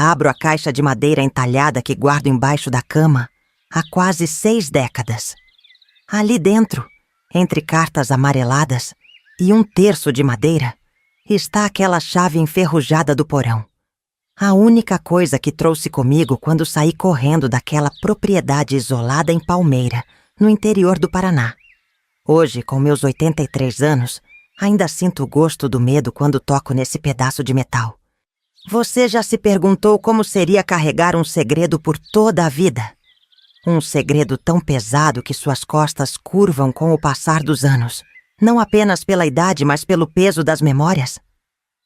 Abro a caixa de madeira entalhada que guardo embaixo da cama há quase 6 décadas. Ali dentro, entre cartas amareladas e um terço de madeira, está aquela chave enferrujada do porão. A única coisa que trouxe comigo quando saí correndo daquela propriedade isolada em Palmeira, no interior do Paraná. Hoje, com meus 83 anos, ainda sinto o gosto do medo quando toco nesse pedaço de metal. Você já se perguntou como seria carregar um segredo por toda a vida? Um segredo tão pesado que suas costas curvam com o passar dos anos, não apenas pela idade, mas pelo peso das memórias?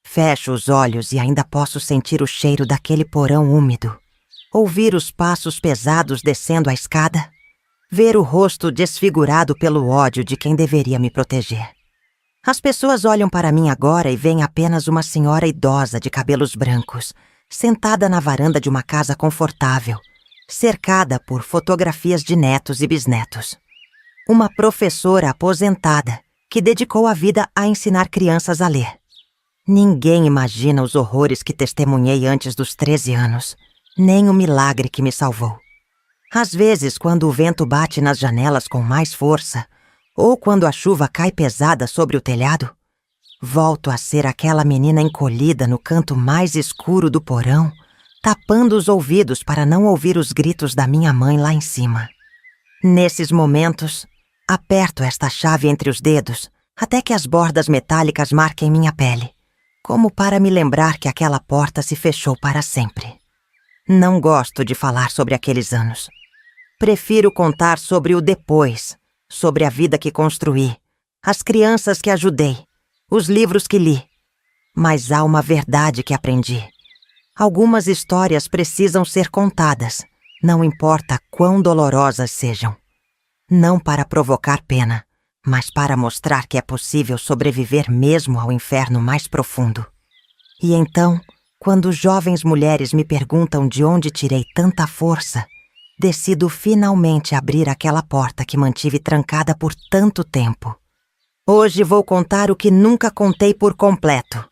Fecho os olhos e ainda posso sentir o cheiro daquele porão úmido, ouvir os passos pesados descendo a escada, ver o rosto desfigurado pelo ódio de quem deveria me proteger. As pessoas olham para mim agora e veem apenas uma senhora idosa de cabelos brancos, sentada na varanda de uma casa confortável, cercada por fotografias de netos e bisnetos. Uma professora aposentada que dedicou a vida a ensinar crianças a ler. Ninguém imagina os horrores que testemunhei antes dos 13 anos, nem o milagre que me salvou. Às vezes, quando o vento bate nas janelas com mais força, ou quando a chuva cai pesada sobre o telhado, volto a ser aquela menina encolhida no canto mais escuro do porão, tapando os ouvidos para não ouvir os gritos da minha mãe lá em cima. Nesses momentos, aperto esta chave entre os dedos até que as bordas metálicas marquem minha pele, como para me lembrar que aquela porta se fechou para sempre. Não gosto de falar sobre aqueles anos. Prefiro contar sobre o depois, sobre a vida que construí, as crianças que ajudei, os livros que li. Mas há uma verdade que aprendi. Algumas histórias precisam ser contadas, não importa quão dolorosas sejam. Não para provocar pena, mas para mostrar que é possível sobreviver mesmo ao inferno mais profundo. E então, quando jovens mulheres me perguntam de onde tirei tanta força, decido finalmente abrir aquela porta que mantive trancada por tanto tempo. Hoje vou contar o que nunca contei por completo.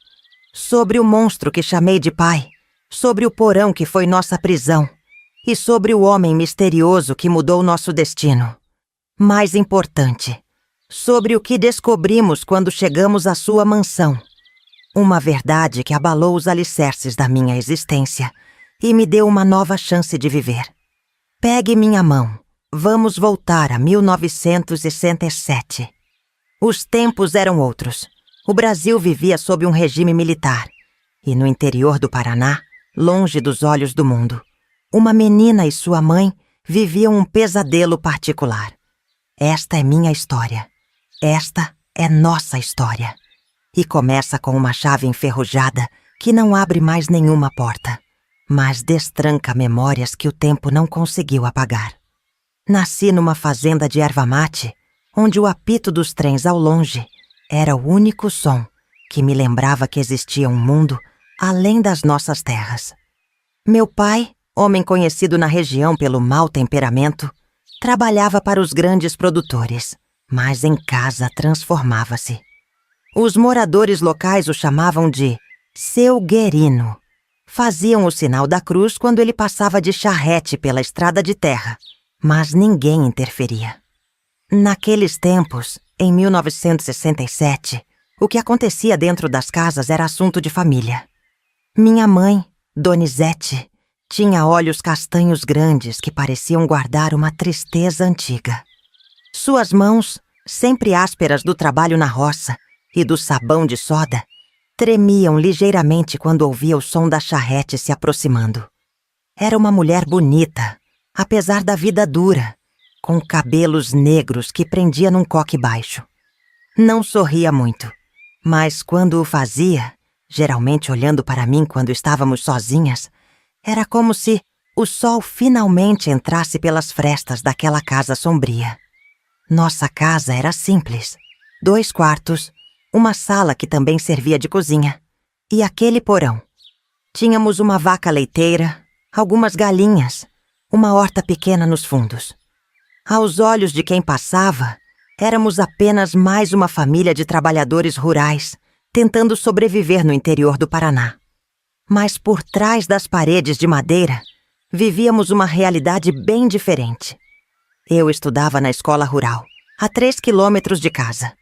Sobre o monstro que chamei de pai, sobre o porão que foi nossa prisão e sobre o homem misterioso que mudou nosso destino. Mais importante, sobre o que descobrimos quando chegamos à sua mansão. Uma verdade que abalou os alicerces da minha existência e me deu uma nova chance de viver. Pegue minha mão. Vamos voltar a 1967. Os tempos eram outros. O Brasil vivia sob um regime militar. E no interior do Paraná, longe dos olhos do mundo, uma menina e sua mãe viviam um pesadelo particular. Esta é minha história. Esta é nossa história. E começa com uma chave enferrujada que não abre mais nenhuma porta, mas destranca memórias que o tempo não conseguiu apagar. Nasci numa fazenda de erva mate, onde o apito dos trens ao longe era o único som que me lembrava que existia um mundo além das nossas terras. Meu pai, homem conhecido na região pelo mau temperamento, trabalhava para os grandes produtores, mas em casa transformava-se. Os moradores locais o chamavam de Seu Guerino. Faziam o sinal da cruz quando ele passava de charrete pela estrada de terra, mas ninguém interferia. Naqueles tempos, em 1967, o que acontecia dentro das casas era assunto de família. Minha mãe, Donizete, tinha olhos castanhos grandes que pareciam guardar uma tristeza antiga. Suas mãos, sempre ásperas do trabalho na roça e do sabão de soda, tremiam ligeiramente quando ouvia o som da charrete se aproximando. Era uma mulher bonita, apesar da vida dura, com cabelos negros que prendia num coque baixo. Não sorria muito, mas quando o fazia, geralmente olhando para mim quando estávamos sozinhas, era como se o sol finalmente entrasse pelas frestas daquela casa sombria. Nossa casa era simples. 2 quartos, uma sala que também servia de cozinha, e aquele porão. Tínhamos uma vaca leiteira, algumas galinhas, uma horta pequena nos fundos. Aos olhos de quem passava, éramos apenas mais uma família de trabalhadores rurais, tentando sobreviver no interior do Paraná. Mas por trás das paredes de madeira, vivíamos uma realidade bem diferente. Eu estudava na escola rural, a 3 quilômetros de casa.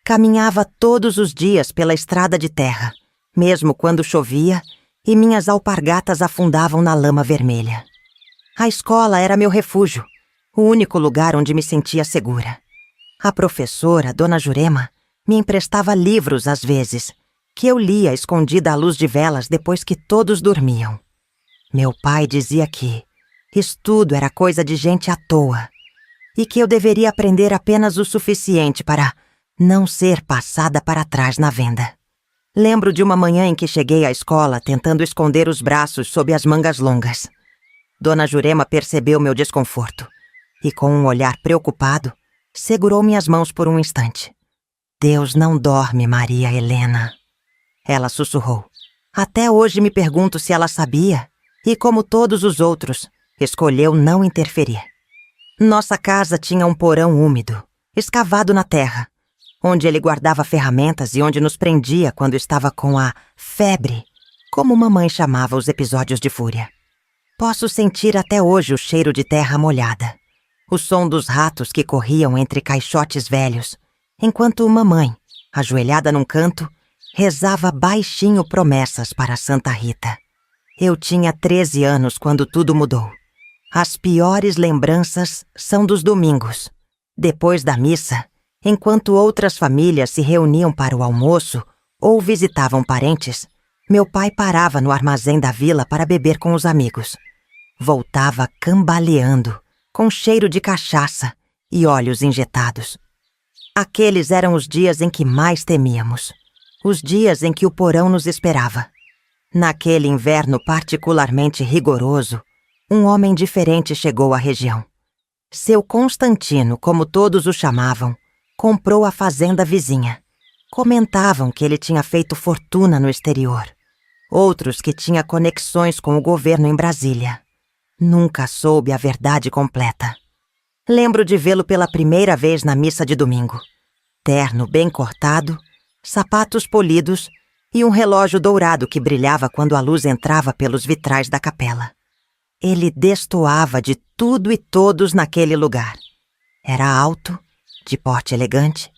Caminhava todos os dias pela estrada de terra, mesmo quando chovia e minhas alpargatas afundavam na lama vermelha. A escola era meu refúgio, o único lugar onde me sentia segura. A professora, Dona Jurema, me emprestava livros às vezes, que eu lia escondida à luz de velas depois que todos dormiam. Meu pai dizia que estudo era coisa de gente à toa e que eu deveria aprender apenas o suficiente para não ser passada para trás na venda. Lembro de uma manhã em que cheguei à escola tentando esconder os braços sob as mangas longas. Dona Jurema percebeu meu desconforto e, com um olhar preocupado, segurou minhas mãos por um instante. Deus não dorme, Maria Helena. Ela sussurrou. Até hoje me pergunto se ela sabia e, como todos os outros, escolheu não interferir. Nossa casa tinha um porão úmido, escavado na terra, onde ele guardava ferramentas e onde nos prendia quando estava com a febre, como mamãe chamava os episódios de fúria. Posso sentir até hoje o cheiro de terra molhada, o som dos ratos que corriam entre caixotes velhos, enquanto mamãe, ajoelhada num canto, rezava baixinho promessas para Santa Rita. Eu tinha 13 anos quando tudo mudou. As piores lembranças são dos domingos. Depois da missa, enquanto outras famílias se reuniam para o almoço ou visitavam parentes, meu pai parava no armazém da vila para beber com os amigos. Voltava cambaleando, com cheiro de cachaça e olhos injetados. Aqueles eram os dias em que mais temíamos. Os dias em que o porão nos esperava. Naquele inverno particularmente rigoroso, um homem diferente chegou à região. Seu Constantino, como todos o chamavam, comprou a fazenda vizinha. Comentavam que ele tinha feito fortuna no exterior. Outros que tinha conexões com o governo em Brasília. Nunca soube a verdade completa. Lembro de vê-lo pela primeira vez na missa de domingo. Terno bem cortado, sapatos polidos e um relógio dourado que brilhava quando a luz entrava pelos vitrais da capela. Ele destoava de tudo e todos naquele lugar. Era alto, de porte elegante,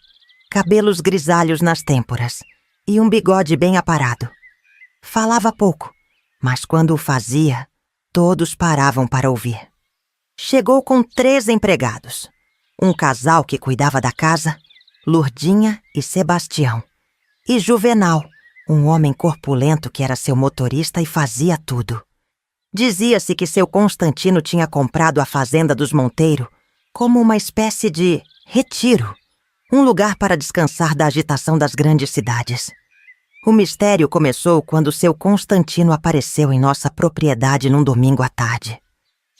cabelos grisalhos nas têmporas e um bigode bem aparado. Falava pouco, mas quando o fazia, todos paravam para ouvir. Chegou com 3 empregados. Um casal que cuidava da casa, Lourdinha e Sebastião. E Juvenal, um homem corpulento que era seu motorista e fazia tudo. Dizia-se que seu Constantino tinha comprado a fazenda dos Monteiro como uma espécie de retiro, um lugar para descansar da agitação das grandes cidades. O mistério começou quando seu Constantino apareceu em nossa propriedade num domingo à tarde.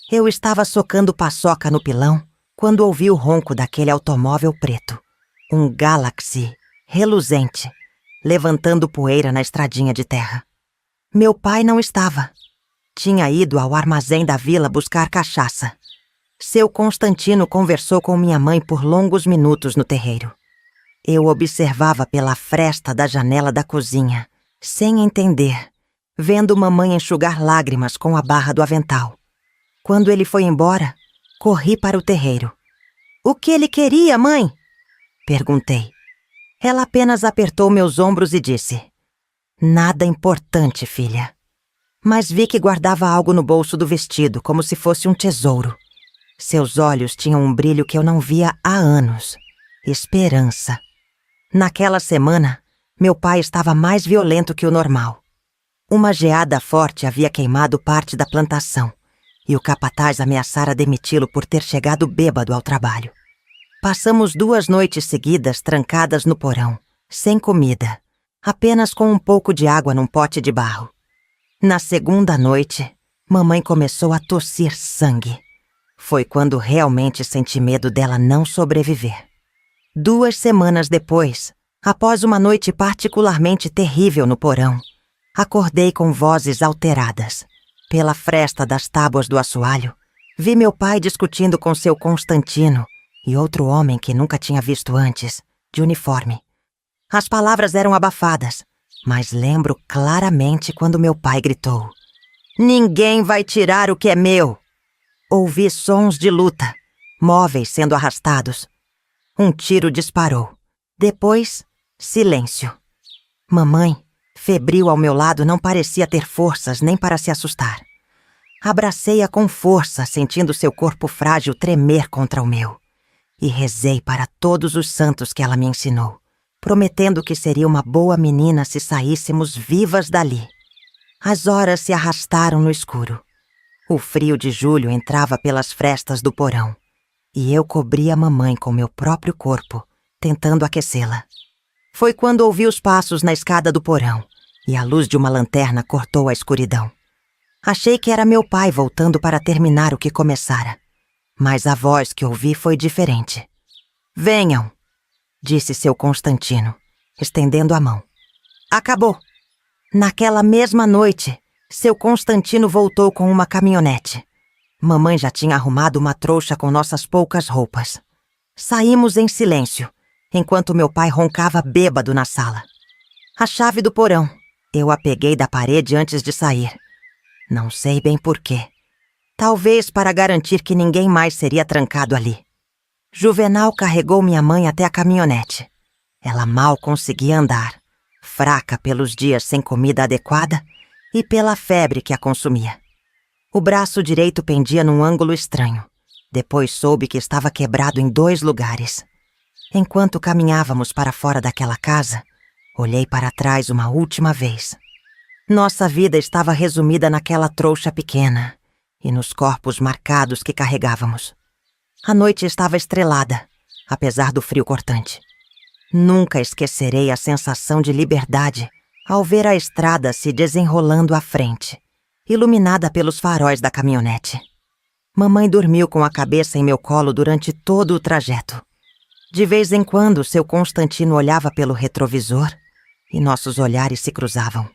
Eu estava socando paçoca no pilão quando ouvi o ronco daquele automóvel preto, um Galaxy reluzente, levantando poeira na estradinha de terra. Meu pai não estava. Tinha ido ao armazém da vila buscar cachaça. Seu Constantino conversou com minha mãe por longos minutos no terreiro. Eu observava pela fresta da janela da cozinha, sem entender, vendo mamãe enxugar lágrimas com a barra do avental. Quando ele foi embora, corri para o terreiro. "O que ele queria, mãe?" perguntei. Ela apenas apertou meus ombros e disse: "Nada importante, filha." Mas vi que guardava algo no bolso do vestido, como se fosse um tesouro. Seus olhos tinham um brilho que eu não via há anos. Esperança. Naquela semana, meu pai estava mais violento que o normal. Uma geada forte havia queimado parte da plantação, e o capataz ameaçara demiti-lo por ter chegado bêbado ao trabalho. Passamos 2 noites seguidas trancadas no porão, sem comida, apenas com um pouco de água num pote de barro. Na segunda noite, mamãe começou a tossir sangue. Foi quando realmente senti medo dela não sobreviver. 2 semanas depois, após uma noite particularmente terrível no porão, acordei com vozes alteradas. Pela fresta das tábuas do assoalho, vi meu pai discutindo com seu Constantino e outro homem que nunca tinha visto antes, de uniforme. As palavras eram abafadas, mas lembro claramente quando meu pai gritou: "Ninguém vai tirar o que é meu!" Ouvi sons de luta, móveis sendo arrastados. Um tiro disparou. Depois, silêncio. Mamãe, febril ao meu lado, não parecia ter forças nem para se assustar. Abracei-a com força, sentindo seu corpo frágil tremer contra o meu. E rezei para todos os santos que ela me ensinou, prometendo que seria uma boa menina se saíssemos vivas dali. As horas se arrastaram no escuro. O frio de julho entrava pelas frestas do porão, e eu cobria a mamãe com meu próprio corpo, tentando aquecê-la. Foi quando ouvi os passos na escada do porão, e a luz de uma lanterna cortou a escuridão. Achei que era meu pai voltando para terminar o que começara, mas a voz que ouvi foi diferente. "Venham", disse seu Constantino, estendendo a mão. Acabou. Naquela mesma noite, seu Constantino voltou com uma caminhonete. Mamãe já tinha arrumado uma trouxa com nossas poucas roupas. Saímos em silêncio, enquanto meu pai roncava bêbado na sala. A chave do porão, eu a peguei da parede antes de sair. Não sei bem porquê. Talvez para garantir que ninguém mais seria trancado ali. Juvenal carregou minha mãe até a caminhonete. Ela mal conseguia andar, fraca pelos dias sem comida adequada e pela febre que a consumia. O braço direito pendia num ângulo estranho. Depois soube que estava quebrado em 2 lugares. Enquanto caminhávamos para fora daquela casa, olhei para trás uma última vez. Nossa vida estava resumida naquela trouxa pequena e nos corpos marcados que carregávamos. A noite estava estrelada, apesar do frio cortante. Nunca esquecerei a sensação de liberdade ao ver a estrada se desenrolando à frente, iluminada pelos faróis da caminhonete. Mamãe dormiu com a cabeça em meu colo durante todo o trajeto. De vez em quando, seu Constantino olhava pelo retrovisor e nossos olhares se cruzavam.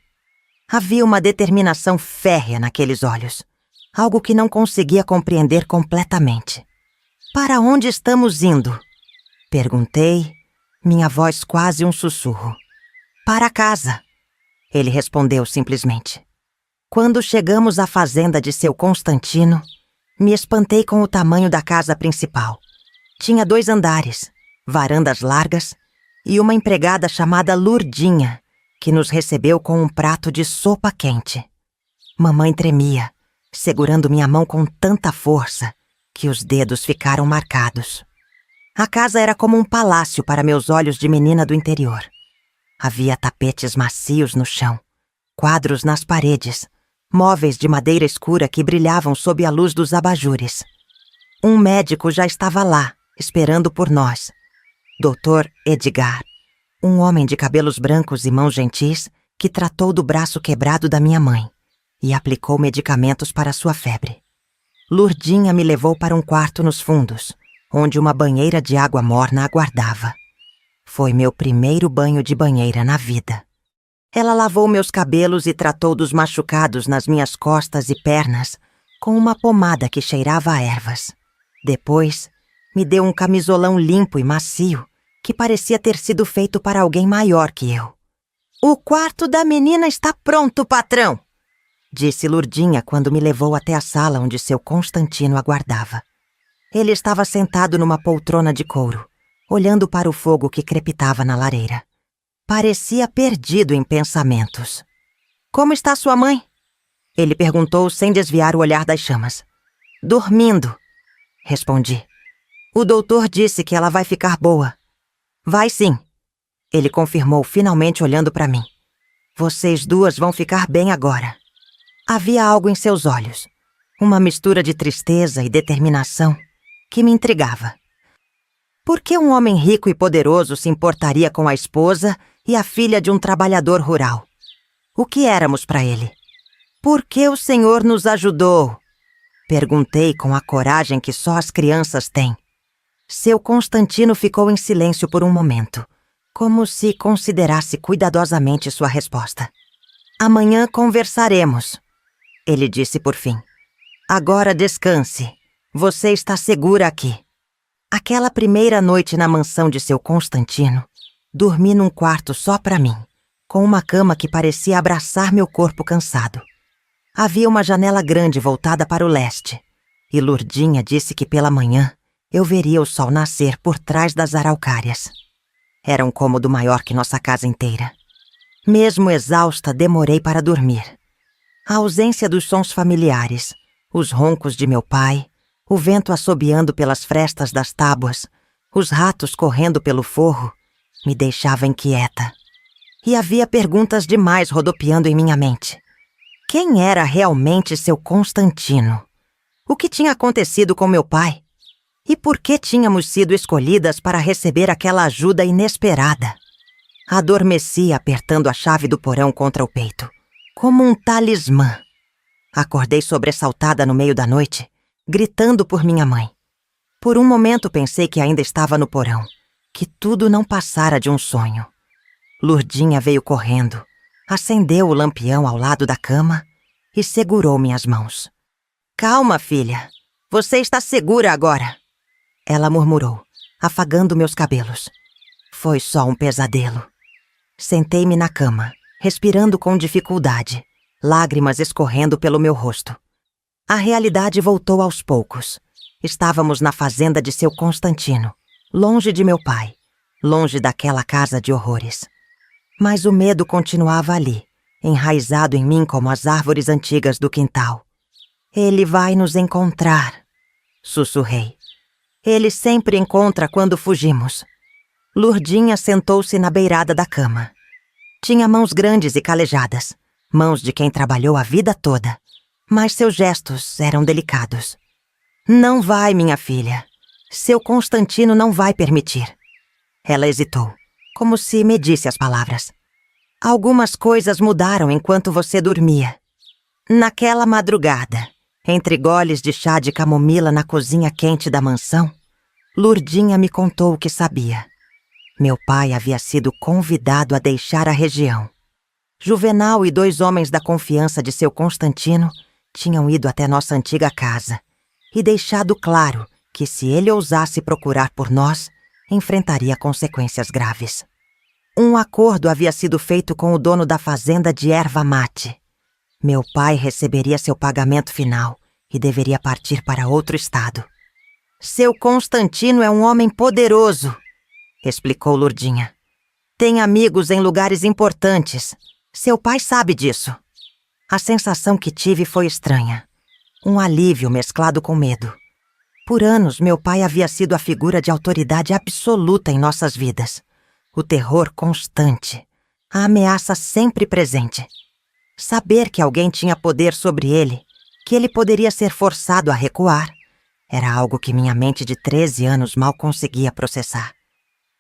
Havia uma determinação férrea naqueles olhos, algo que não conseguia compreender completamente. "Para onde estamos indo?" Perguntei, minha voz quase um sussurro. "Para casa", ele respondeu simplesmente. Quando chegamos à fazenda de seu Constantino, me espantei com o tamanho da casa principal. Tinha 2 andares, varandas largas e uma empregada chamada Lurdinha, que nos recebeu com um prato de sopa quente. Mamãe tremia, segurando minha mão com tanta força que os dedos ficaram marcados. A casa era como um palácio para meus olhos de menina do interior. Havia tapetes macios no chão, quadros nas paredes, móveis de madeira escura que brilhavam sob a luz dos abajures. Um médico já estava lá, esperando por nós. Dr. Edgar, um homem de cabelos brancos e mãos gentis que tratou do braço quebrado da minha mãe e aplicou medicamentos para sua febre. Lurdinha me levou para um quarto nos fundos, onde uma banheira de água morna aguardava. Foi meu primeiro banho de banheira na vida. Ela lavou meus cabelos e tratou dos machucados nas minhas costas e pernas com uma pomada que cheirava a ervas. Depois, me deu um camisolão limpo e macio que parecia ter sido feito para alguém maior que eu. "O quarto da menina está pronto, patrão!" disse Lurdinha quando me levou até a sala onde seu Constantino aguardava. Ele estava sentado numa poltrona de couro, olhando para o fogo que crepitava na lareira. Parecia perdido em pensamentos. "Como está sua mãe?" ele perguntou sem desviar o olhar das chamas. "Dormindo", respondi. "O doutor disse que ela vai ficar boa." "Vai sim", ele confirmou, finalmente olhando para mim. "Vocês duas vão ficar bem agora." Havia algo em seus olhos, uma mistura de tristeza e determinação que me intrigava. Por que um homem rico e poderoso se importaria com a esposa e a filha de um trabalhador rural? O que éramos para ele? "Por que o Senhor nos ajudou?" perguntei com a coragem que só as crianças têm. Seu Constantino ficou em silêncio por um momento, como se considerasse cuidadosamente sua resposta. "Amanhã conversaremos", ele disse por fim. "Agora descanse. Você está segura aqui." Aquela primeira noite na mansão de seu Constantino, dormi num quarto só para mim, com uma cama que parecia abraçar meu corpo cansado. Havia uma janela grande voltada para o leste, e Lurdinha disse que pela manhã eu veria o sol nascer por trás das araucárias. Era um cômodo maior que nossa casa inteira. Mesmo exausta, demorei para dormir. A ausência dos sons familiares, os roncos de meu pai, o vento assobiando pelas frestas das tábuas, os ratos correndo pelo forro, me deixava inquieta. E havia perguntas demais rodopiando em minha mente. Quem era realmente seu Constantino? O que tinha acontecido com meu pai? E por que tínhamos sido escolhidas para receber aquela ajuda inesperada? Adormeci apertando a chave do porão contra o peito, como um talismã. Acordei sobressaltada no meio da noite, gritando por minha mãe. Por um momento pensei que ainda estava no porão, que tudo não passara de um sonho. Lurdinha veio correndo, acendeu o lampião ao lado da cama e segurou minhas mãos. "Calma, filha. Você está segura agora", ela murmurou, afagando meus cabelos. Foi só um pesadelo. Sentei-me na cama, respirando com dificuldade, lágrimas escorrendo pelo meu rosto. A realidade voltou aos poucos. Estávamos na fazenda de seu Constantino, longe de meu pai, longe daquela casa de horrores. Mas o medo continuava ali, enraizado em mim como as árvores antigas do quintal. "Ele vai nos encontrar", sussurrei. "Ele sempre encontra quando fugimos." Lurdinha sentou-se na beirada da cama. Tinha mãos grandes e calejadas, mãos de quem trabalhou a vida toda, mas seus gestos eram delicados. "Não vai, minha filha. Seu Constantino não vai permitir." Ela hesitou, como se medisse as palavras. "Algumas coisas mudaram enquanto você dormia. Naquela madrugada, entre goles de chá de camomila na cozinha quente da mansão, Lurdinha me contou o que sabia. Meu pai havia sido convidado a deixar a região. Juvenal e 2 homens da confiança de seu Constantino tinham ido até nossa antiga casa e deixado claro que se ele ousasse procurar por nós, enfrentaria consequências graves. Um acordo havia sido feito com o dono da fazenda de erva mate. Meu pai receberia seu pagamento final e deveria partir para outro estado. "Seu Constantino é um homem poderoso", explicou Lurdinha. "Tem amigos em lugares importantes. Seu pai sabe disso." A sensação que tive foi estranha. Um alívio mesclado com medo. Por anos, meu pai havia sido a figura de autoridade absoluta em nossas vidas. O terror constante. A ameaça sempre presente. Saber que alguém tinha poder sobre ele, que ele poderia ser forçado a recuar, era algo que minha mente de 13 anos mal conseguia processar.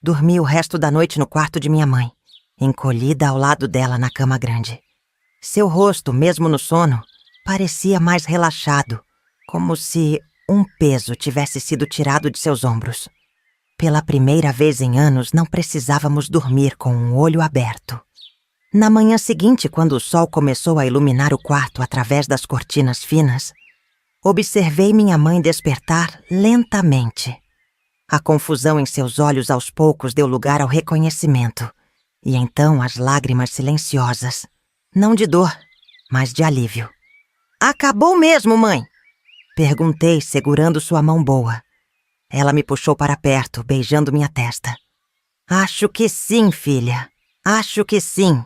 Dormi o resto da noite no quarto de minha mãe, encolhida ao lado dela na cama grande. Seu rosto, mesmo no sono, parecia mais relaxado, como se um peso tivesse sido tirado de seus ombros. Pela primeira vez em anos, não precisávamos dormir com um olho aberto. Na manhã seguinte, quando o sol começou a iluminar o quarto através das cortinas finas, observei minha mãe despertar lentamente. A confusão em seus olhos aos poucos deu lugar ao reconhecimento, e então as lágrimas silenciosas, não de dor, mas de alívio. "Acabou mesmo, mãe?" perguntei, segurando sua mão boa. Ela me puxou para perto, beijando minha testa. "Acho que sim, filha. Acho que sim."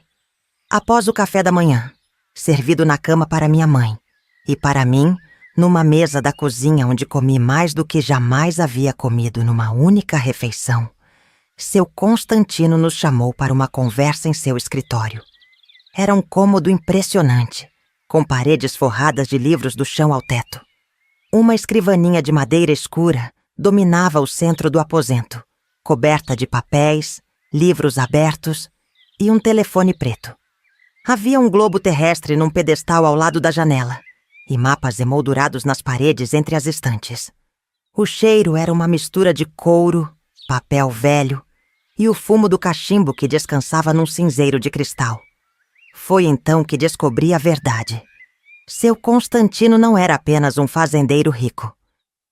Após o café da manhã, servido na cama para minha mãe, e para mim, numa mesa da cozinha onde comi mais do que jamais havia comido numa única refeição, seu Constantino nos chamou para uma conversa em seu escritório. Era um cômodo impressionante, com paredes forradas de livros do chão ao teto. Uma escrivaninha de madeira escura dominava o centro do aposento, coberta de papéis, livros abertos e um telefone preto. Havia um globo terrestre num pedestal ao lado da janela e mapas emoldurados nas paredes entre as estantes. O cheiro era uma mistura de couro, papel velho e o fumo do cachimbo que descansava num cinzeiro de cristal. Foi então que descobri a verdade. Seu Constantino não era apenas um fazendeiro rico.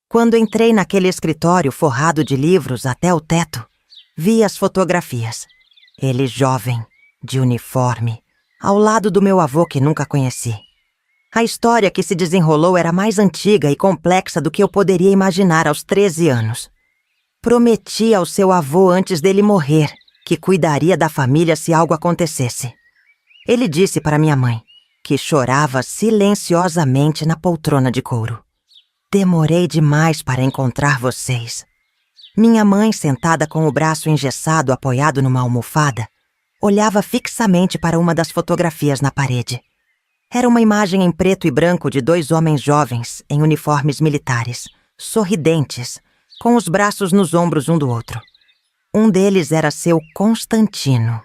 Quando entrei naquele escritório forrado de livros até o teto, vi as fotografias. Ele jovem, de uniforme, ao lado do meu avô que nunca conheci. A história que se desenrolou era mais antiga e complexa do que eu poderia imaginar aos 13 anos. Prometi ao seu avô antes dele morrer que cuidaria da família se algo acontecesse. Ele disse para minha mãe, que chorava silenciosamente na poltrona de couro: "Demorei demais para encontrar vocês." Minha mãe, sentada com o braço engessado apoiado numa almofada, olhava fixamente para uma das fotografias na parede. Era uma imagem em preto e branco de 2 homens jovens em uniformes militares, sorridentes, com os braços nos ombros um do outro. Um deles era seu Constantino.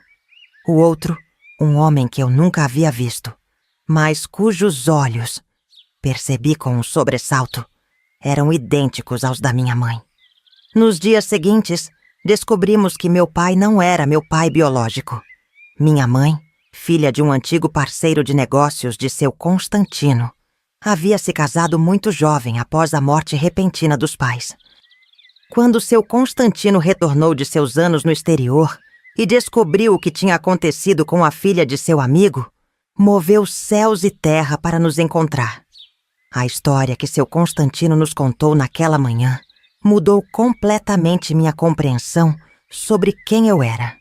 O outro, um homem que eu nunca havia visto, mas cujos olhos, percebi com um sobressalto, eram idênticos aos da minha mãe. Nos dias seguintes, descobrimos que meu pai não era meu pai biológico. Minha mãe, filha de um antigo parceiro de negócios de seu Constantino, havia se casado muito jovem após a morte repentina dos pais. Quando seu Constantino retornou de seus anos no exterior e descobriu o que tinha acontecido com a filha de seu amigo, moveu céus e terra para nos encontrar. A história que seu Constantino nos contou naquela manhã mudou completamente minha compreensão sobre quem eu era.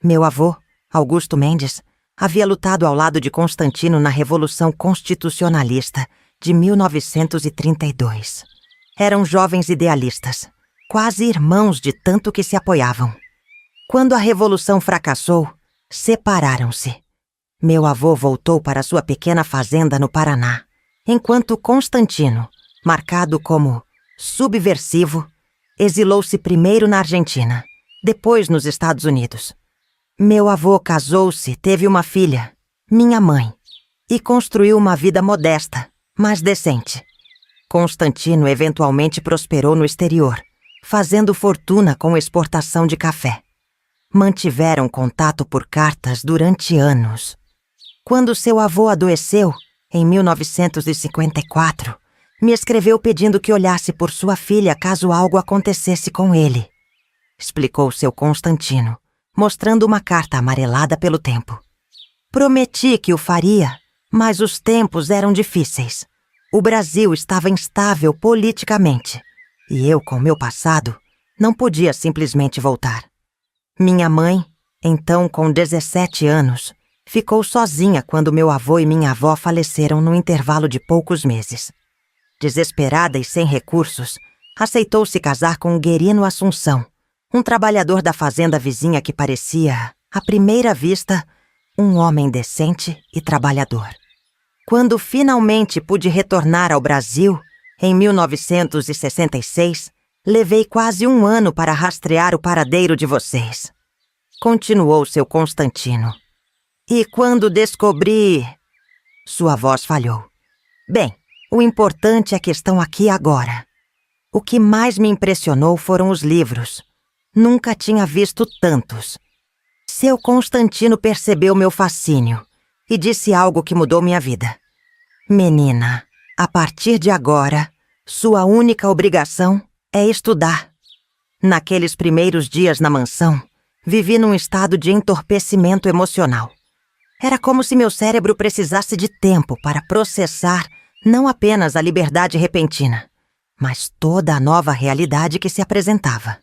Meu avô, Augusto Mendes, havia lutado ao lado de Constantino na Revolução Constitucionalista de 1932. Eram jovens idealistas, quase irmãos de tanto que se apoiavam. Quando a Revolução fracassou, separaram-se. Meu avô voltou para sua pequena fazenda no Paraná, enquanto Constantino, marcado como subversivo, exilou-se primeiro na Argentina, depois nos Estados Unidos. Meu avô casou-se, teve uma filha, minha mãe, e construiu uma vida modesta, mas decente. Constantino eventualmente prosperou no exterior, fazendo fortuna com exportação de café. Mantiveram contato por cartas durante anos. Quando seu avô adoeceu, em 1954, me escreveu pedindo que olhasse por sua filha caso algo acontecesse com ele. Explicou seu Constantino, mostrando uma carta amarelada pelo tempo. Prometi que o faria, mas os tempos eram difíceis. O Brasil estava instável politicamente, e eu, com meu passado, não podia simplesmente voltar. Minha mãe, então com 17 anos, ficou sozinha quando meu avô e minha avó faleceram no intervalo de poucos meses. Desesperada e sem recursos, aceitou se casar com Guerino Assunção, um trabalhador da fazenda vizinha que parecia, à primeira vista, um homem decente e trabalhador. Quando finalmente pude retornar ao Brasil, em 1966, levei quase 1 ano para rastrear o paradeiro de vocês. Continuou seu Constantino. E quando descobri... Sua voz falhou. Bem, o importante é que estão aqui agora. O que mais me impressionou foram os livros. Nunca tinha visto tantos. Seu Constantino percebeu meu fascínio e disse algo que mudou minha vida. Menina, a partir de agora, sua única obrigação é estudar. Naqueles primeiros dias na mansão, vivi num estado de entorpecimento emocional. Era como se meu cérebro precisasse de tempo para processar não apenas a liberdade repentina, mas toda a nova realidade que se apresentava.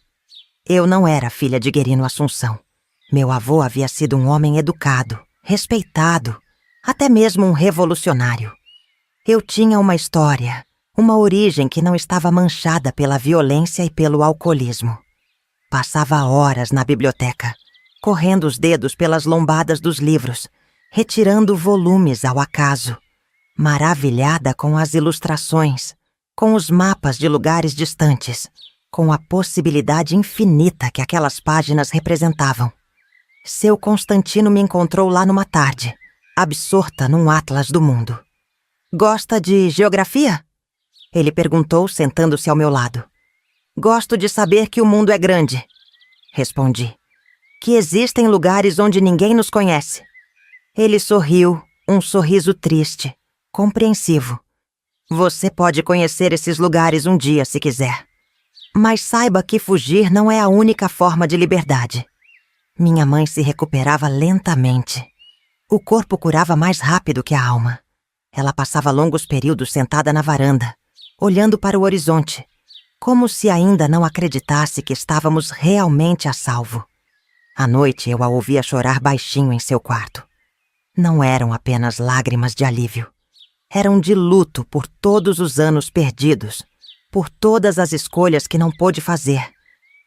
Eu não era filha de Guerino Assunção. Meu avô havia sido um homem educado, respeitado, até mesmo um revolucionário. Eu tinha uma história, uma origem que não estava manchada pela violência e pelo alcoolismo. Passava horas na biblioteca, correndo os dedos pelas lombadas dos livros, retirando volumes ao acaso, maravilhada com as ilustrações, com os mapas de lugares distantes, com a possibilidade infinita que aquelas páginas representavam. Seu Constantino me encontrou lá numa tarde, absorta num atlas do mundo. Gosta de geografia? Ele perguntou, sentando-se ao meu lado. Gosto de saber que o mundo é grande, respondi. Que existem lugares onde ninguém nos conhece. Ele sorriu, um sorriso triste, compreensivo. Você pode conhecer esses lugares um dia se quiser. Mas saiba que fugir não é a única forma de liberdade. Minha mãe se recuperava lentamente. O corpo curava mais rápido que a alma. Ela passava longos períodos sentada na varanda, olhando para o horizonte, como se ainda não acreditasse que estávamos realmente a salvo. À noite eu a ouvia chorar baixinho em seu quarto. Não eram apenas lágrimas de alívio. Eram de luto por todos os anos perdidos, por todas as escolhas que não pôde fazer,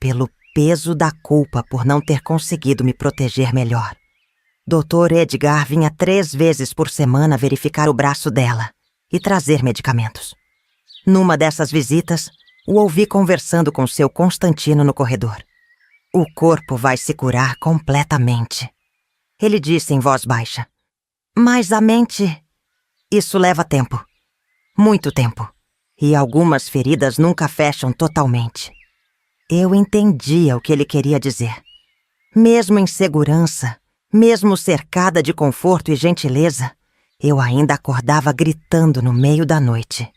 pelo peso da culpa por não ter conseguido me proteger melhor. Dr. Edgar vinha 3 vezes por semana verificar o braço dela e trazer medicamentos. Numa dessas visitas, o ouvi conversando com seu Constantino no corredor. O corpo vai se curar completamente. Ele disse em voz baixa. Mas a mente... Isso leva tempo. Muito tempo. E algumas feridas nunca fecham totalmente. Eu entendia o que ele queria dizer. Mesmo em segurança, mesmo cercada de conforto e gentileza, eu ainda acordava gritando no meio da noite.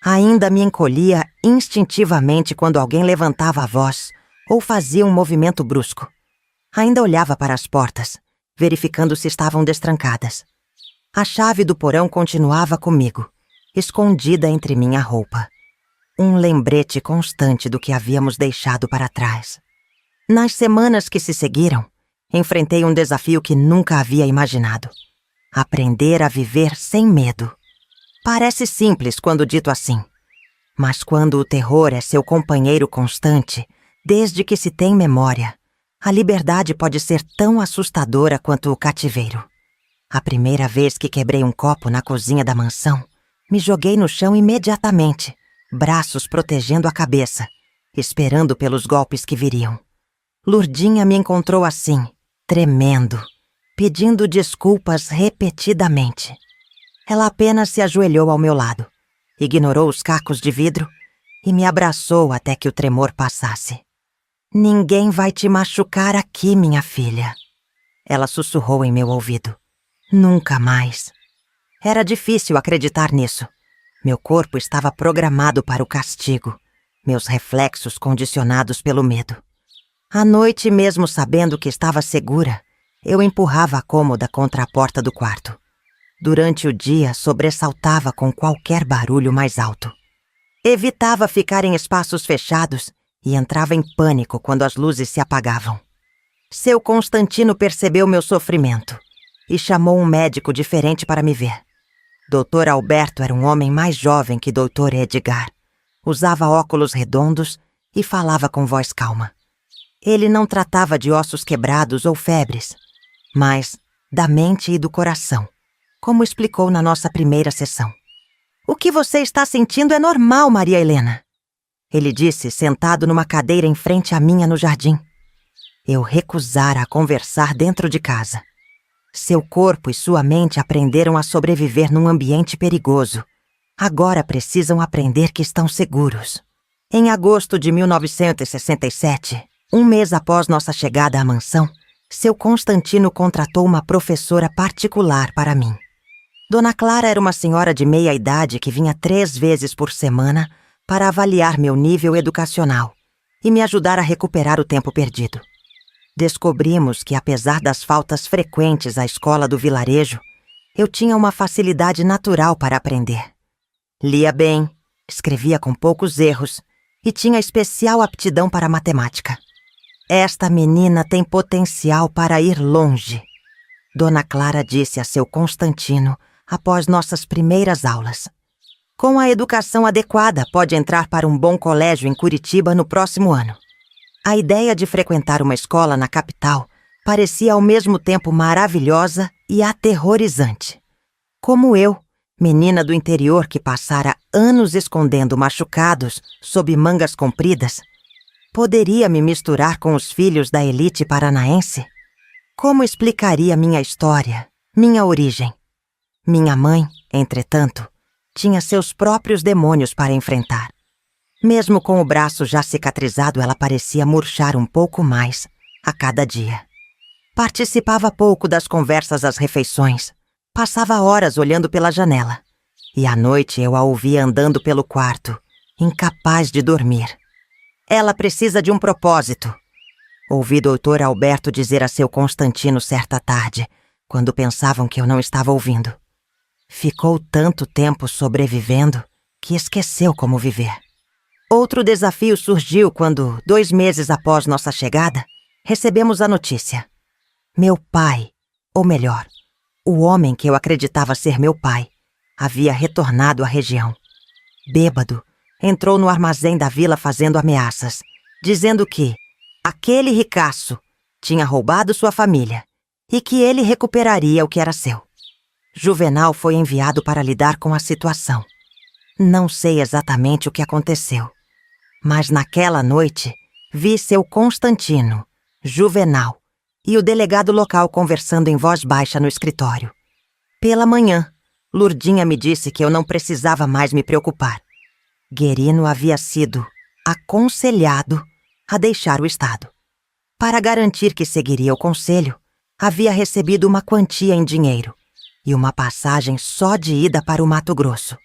Ainda me encolhia instintivamente quando alguém levantava a voz ou fazia um movimento brusco. Ainda olhava para as portas, verificando se estavam destrancadas. A chave do porão continuava comigo, escondida entre minha roupa. Um lembrete constante do que havíamos deixado para trás. Nas semanas que se seguiram, enfrentei um desafio que nunca havia imaginado. Aprender a viver sem medo. Parece simples quando dito assim, mas quando o terror é seu companheiro constante, desde que se tem memória, a liberdade pode ser tão assustadora quanto o cativeiro. A primeira vez que quebrei um copo na cozinha da mansão, me joguei no chão imediatamente, braços protegendo a cabeça, esperando pelos golpes que viriam. Lurdinha me encontrou assim, tremendo, pedindo desculpas repetidamente. Ela apenas se ajoelhou ao meu lado, ignorou os cacos de vidro e me abraçou até que o tremor passasse. Ninguém vai te machucar aqui, minha filha. Ela sussurrou em meu ouvido. Nunca mais. Era difícil acreditar nisso. Meu corpo estava programado para o castigo, meus reflexos condicionados pelo medo. À noite, mesmo sabendo que estava segura, eu empurrava a cômoda contra a porta do quarto. Durante o dia, sobressaltava com qualquer barulho mais alto. Evitava ficar em espaços fechados e entrava em pânico quando as luzes se apagavam. Seu Constantino percebeu meu sofrimento e chamou um médico diferente para me ver. Dr. Alberto era um homem mais jovem que Dr. Edgar. Usava óculos redondos e falava com voz calma. Ele não tratava de ossos quebrados ou febres, mas da mente e do coração, como explicou na nossa primeira sessão. O que você está sentindo é normal, Maria Helena, ele disse, sentado numa cadeira em frente à minha no jardim. Eu recusara a conversar dentro de casa. Seu corpo e sua mente aprenderam a sobreviver num ambiente perigoso. Agora precisam aprender que estão seguros. Em agosto de 1967, um mês após nossa chegada à mansão, seu Constantino contratou uma professora particular para mim. Dona Clara era uma senhora de meia-idade que vinha 3 vezes por semana para avaliar meu nível educacional e me ajudar a recuperar o tempo perdido. Descobrimos que, apesar das faltas frequentes à escola do vilarejo, eu tinha uma facilidade natural para aprender. Lia bem, escrevia com poucos erros e tinha especial aptidão para matemática. Esta menina tem potencial para ir longe, Dona Clara disse a seu Constantino após nossas primeiras aulas. Com a educação adequada, pode entrar para um bom colégio em Curitiba no próximo ano. A ideia de frequentar uma escola na capital parecia ao mesmo tempo maravilhosa e aterrorizante. Como eu, menina do interior que passara anos escondendo machucados sob mangas compridas, poderia me misturar com os filhos da elite paranaense? Como explicaria minha história, minha origem? Minha mãe, entretanto, tinha seus próprios demônios para enfrentar. Mesmo com o braço já cicatrizado, ela parecia murchar um pouco mais a cada dia. Participava pouco das conversas às refeições. Passava horas olhando pela janela. E à noite eu a ouvia andando pelo quarto, incapaz de dormir. Ela precisa de um propósito. Ouvi doutor Alberto dizer a seu Constantino certa tarde, quando pensavam que eu não estava ouvindo. Ficou tanto tempo sobrevivendo que esqueceu como viver. Outro desafio surgiu quando, 2 meses após nossa chegada, recebemos a notícia. Meu pai, ou melhor, o homem que eu acreditava ser meu pai, havia retornado à região. Bêbado, entrou no armazém da vila fazendo ameaças, dizendo que aquele ricaço tinha roubado sua família e que ele recuperaria o que era seu. Juvenal foi enviado para lidar com a situação. Não sei exatamente o que aconteceu, mas naquela noite vi seu Constantino, Juvenal, e o delegado local conversando em voz baixa no escritório. Pela manhã, Lurdinha me disse que eu não precisava mais me preocupar. Guerino havia sido aconselhado a deixar o estado. Para garantir que seguiria o conselho, havia recebido uma quantia em dinheiro e uma passagem só de ida para o Mato Grosso.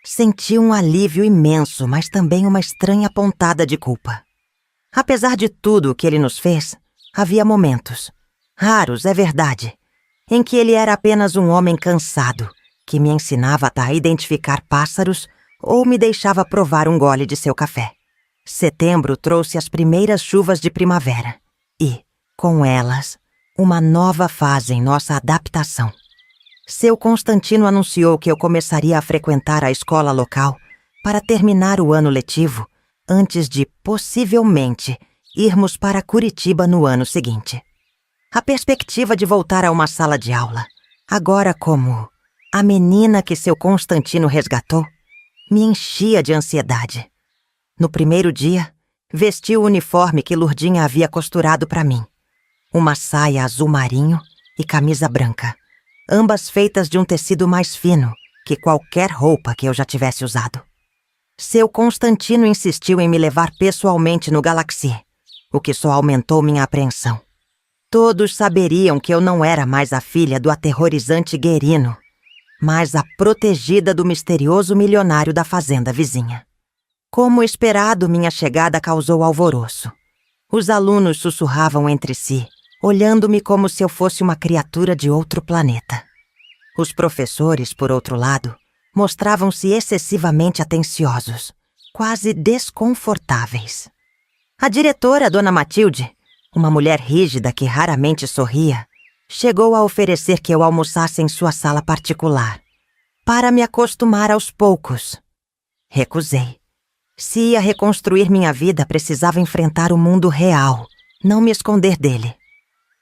Senti um alívio imenso, mas também uma estranha pontada de culpa. Apesar de tudo o que ele nos fez, havia momentos, raros, é verdade, em que ele era apenas um homem cansado, que me ensinava a identificar pássaros ou me deixava provar um gole de seu café. Setembro trouxe as primeiras chuvas de primavera e, com elas, uma nova fase em nossa adaptação. Seu Constantino anunciou que eu começaria a frequentar a escola local para terminar o ano letivo antes de, possivelmente, irmos para Curitiba no ano seguinte. A perspectiva de voltar a uma sala de aula, agora como a menina que seu Constantino resgatou, me enchia de ansiedade. No primeiro dia, vesti o uniforme que Lurdinha havia costurado para mim. Uma saia azul marinho e camisa branca, ambas feitas de um tecido mais fino que qualquer roupa que eu já tivesse usado. Seu Constantino insistiu em me levar pessoalmente no Galaxy, o que só aumentou minha apreensão. Todos saberiam que eu não era mais a filha do aterrorizante Guerino, mas a protegida do misterioso milionário da fazenda vizinha. Como esperado, minha chegada causou alvoroço. Os alunos sussurravam entre si, olhando-me como se eu fosse uma criatura de outro planeta. Os professores, por outro lado, mostravam-se excessivamente atenciosos, quase desconfortáveis. A diretora, Dona Matilde, uma mulher rígida que raramente sorria, chegou a oferecer que eu almoçasse em sua sala particular, para me acostumar aos poucos. Recusei. Se ia reconstruir minha vida, precisava enfrentar o mundo real, não me esconder dele.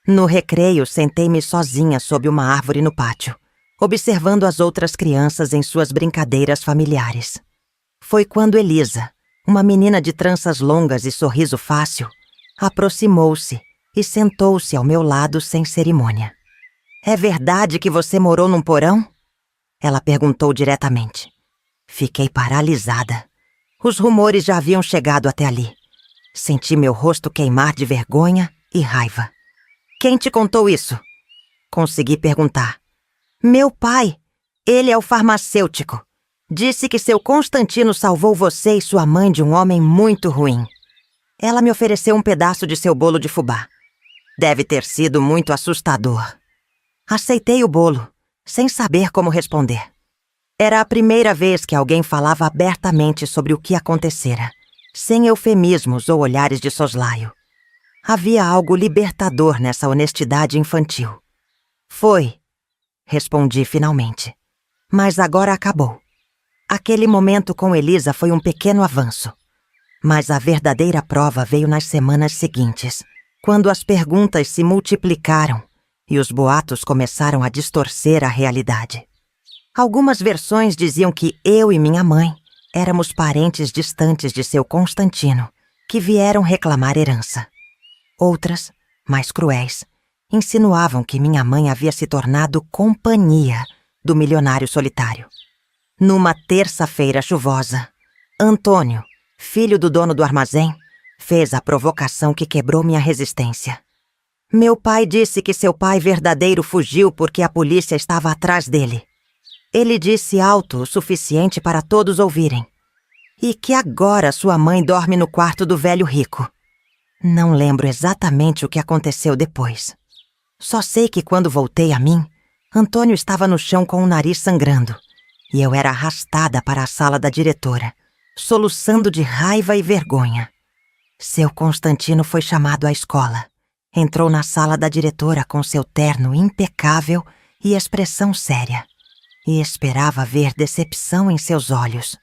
No recreio, sentei-me sozinha sob uma árvore no pátio, observando as outras crianças em suas brincadeiras familiares. Foi quando Elisa, uma menina de tranças longas e sorriso fácil, aproximou-se e sentou-se ao meu lado sem cerimônia. "É verdade que você morou num porão?" Ela perguntou diretamente. Fiquei paralisada. Os rumores já haviam chegado até ali. Senti meu rosto queimar de vergonha e raiva. "Quem te contou isso?" Consegui perguntar. "Meu pai. Ele é o farmacêutico. Disse que seu Constantino salvou você e sua mãe de um homem muito ruim. Ela me ofereceu um pedaço de seu bolo de fubá. Deve ter sido muito assustador." Aceitei o bolo, sem saber como responder. Era a primeira vez que alguém falava abertamente sobre o que acontecera, sem eufemismos ou olhares de soslaio. Havia algo libertador nessa honestidade infantil. "Foi", respondi finalmente. Mas agora acabou. Aquele momento com Elisa foi um pequeno avanço. Mas a verdadeira prova veio nas semanas seguintes, quando as perguntas se multiplicaram e os boatos começaram a distorcer a realidade. Algumas versões diziam que eu e minha mãe éramos parentes distantes de seu Constantino, que vieram reclamar herança. Outras, mais cruéis, insinuavam que minha mãe havia se tornado companhia do milionário solitário. Numa terça-feira chuvosa, Antônio, filho do dono do armazém, fez a provocação que quebrou minha resistência. Meu pai disse que seu pai verdadeiro fugiu porque a polícia estava atrás dele. Ele disse alto o suficiente para todos ouvirem. E que agora sua mãe dorme no quarto do velho rico. Não lembro exatamente o que aconteceu depois. Só sei que quando voltei a mim, Antônio estava no chão com o nariz sangrando e eu era arrastada para a sala da diretora, soluçando de raiva e vergonha. Seu Constantino foi chamado à escola. Entrou na sala da diretora com seu terno impecável e expressão séria. E esperava ver decepção em seus olhos.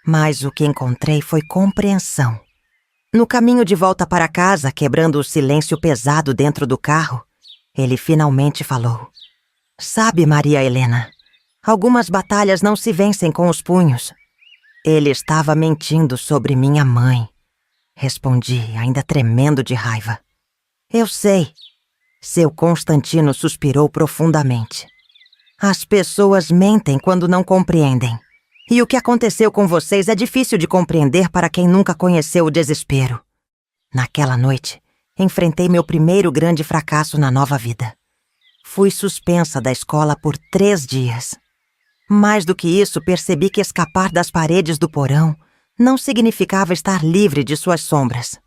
Mas o que encontrei foi compreensão. No caminho de volta para casa, quebrando o silêncio pesado dentro do carro, ele finalmente falou: "Sabe, Maria Helena, algumas batalhas não se vencem com os punhos." Ele estava mentindo sobre minha mãe. Respondi, ainda tremendo de raiva. "Eu sei." Seu Constantino suspirou profundamente. "As pessoas mentem quando não compreendem. E o que aconteceu com vocês é difícil de compreender para quem nunca conheceu o desespero." Naquela noite, enfrentei meu primeiro grande fracasso na nova vida. Fui suspensa da escola por 3 dias. Mais do que isso, percebi que escapar das paredes do porão não significava estar livre de suas sombras.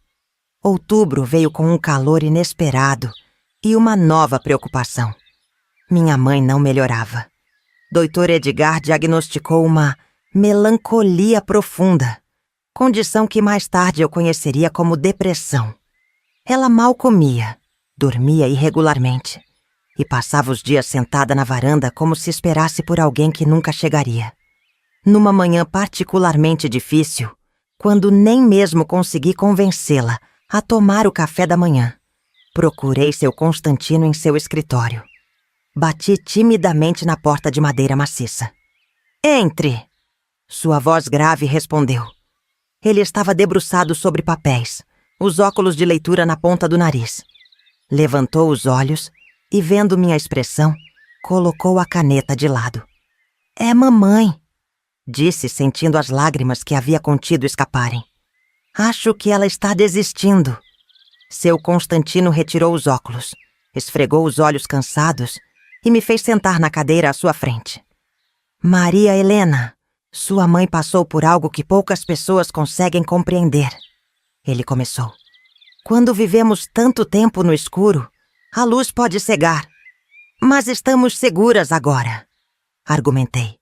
Outubro veio com um calor inesperado e uma nova preocupação. Minha mãe não melhorava. Dr. Edgar diagnosticou uma melancolia profunda, condição que mais tarde eu conheceria como depressão. Ela mal comia, dormia irregularmente e passava os dias sentada na varanda como se esperasse por alguém que nunca chegaria. Numa manhã particularmente difícil, quando nem mesmo consegui convencê-la a tomar o café da manhã, procurei seu Constantino em seu escritório. Bati timidamente na porta de madeira maciça. "Entre!" Sua voz grave respondeu. Ele estava debruçado sobre papéis, os óculos de leitura na ponta do nariz. Levantou os olhos e, vendo minha expressão, colocou a caneta de lado. "É mamãe", disse, sentindo as lágrimas que havia contido escaparem. "Acho que ela está desistindo." Seu Constantino retirou os óculos, esfregou os olhos cansados e me fez sentar na cadeira à sua frente. "Maria Helena, sua mãe passou por algo que poucas pessoas conseguem compreender." Ele começou. "Quando vivemos tanto tempo no escuro, a luz pode cegar. Mas estamos seguras agora", argumentei.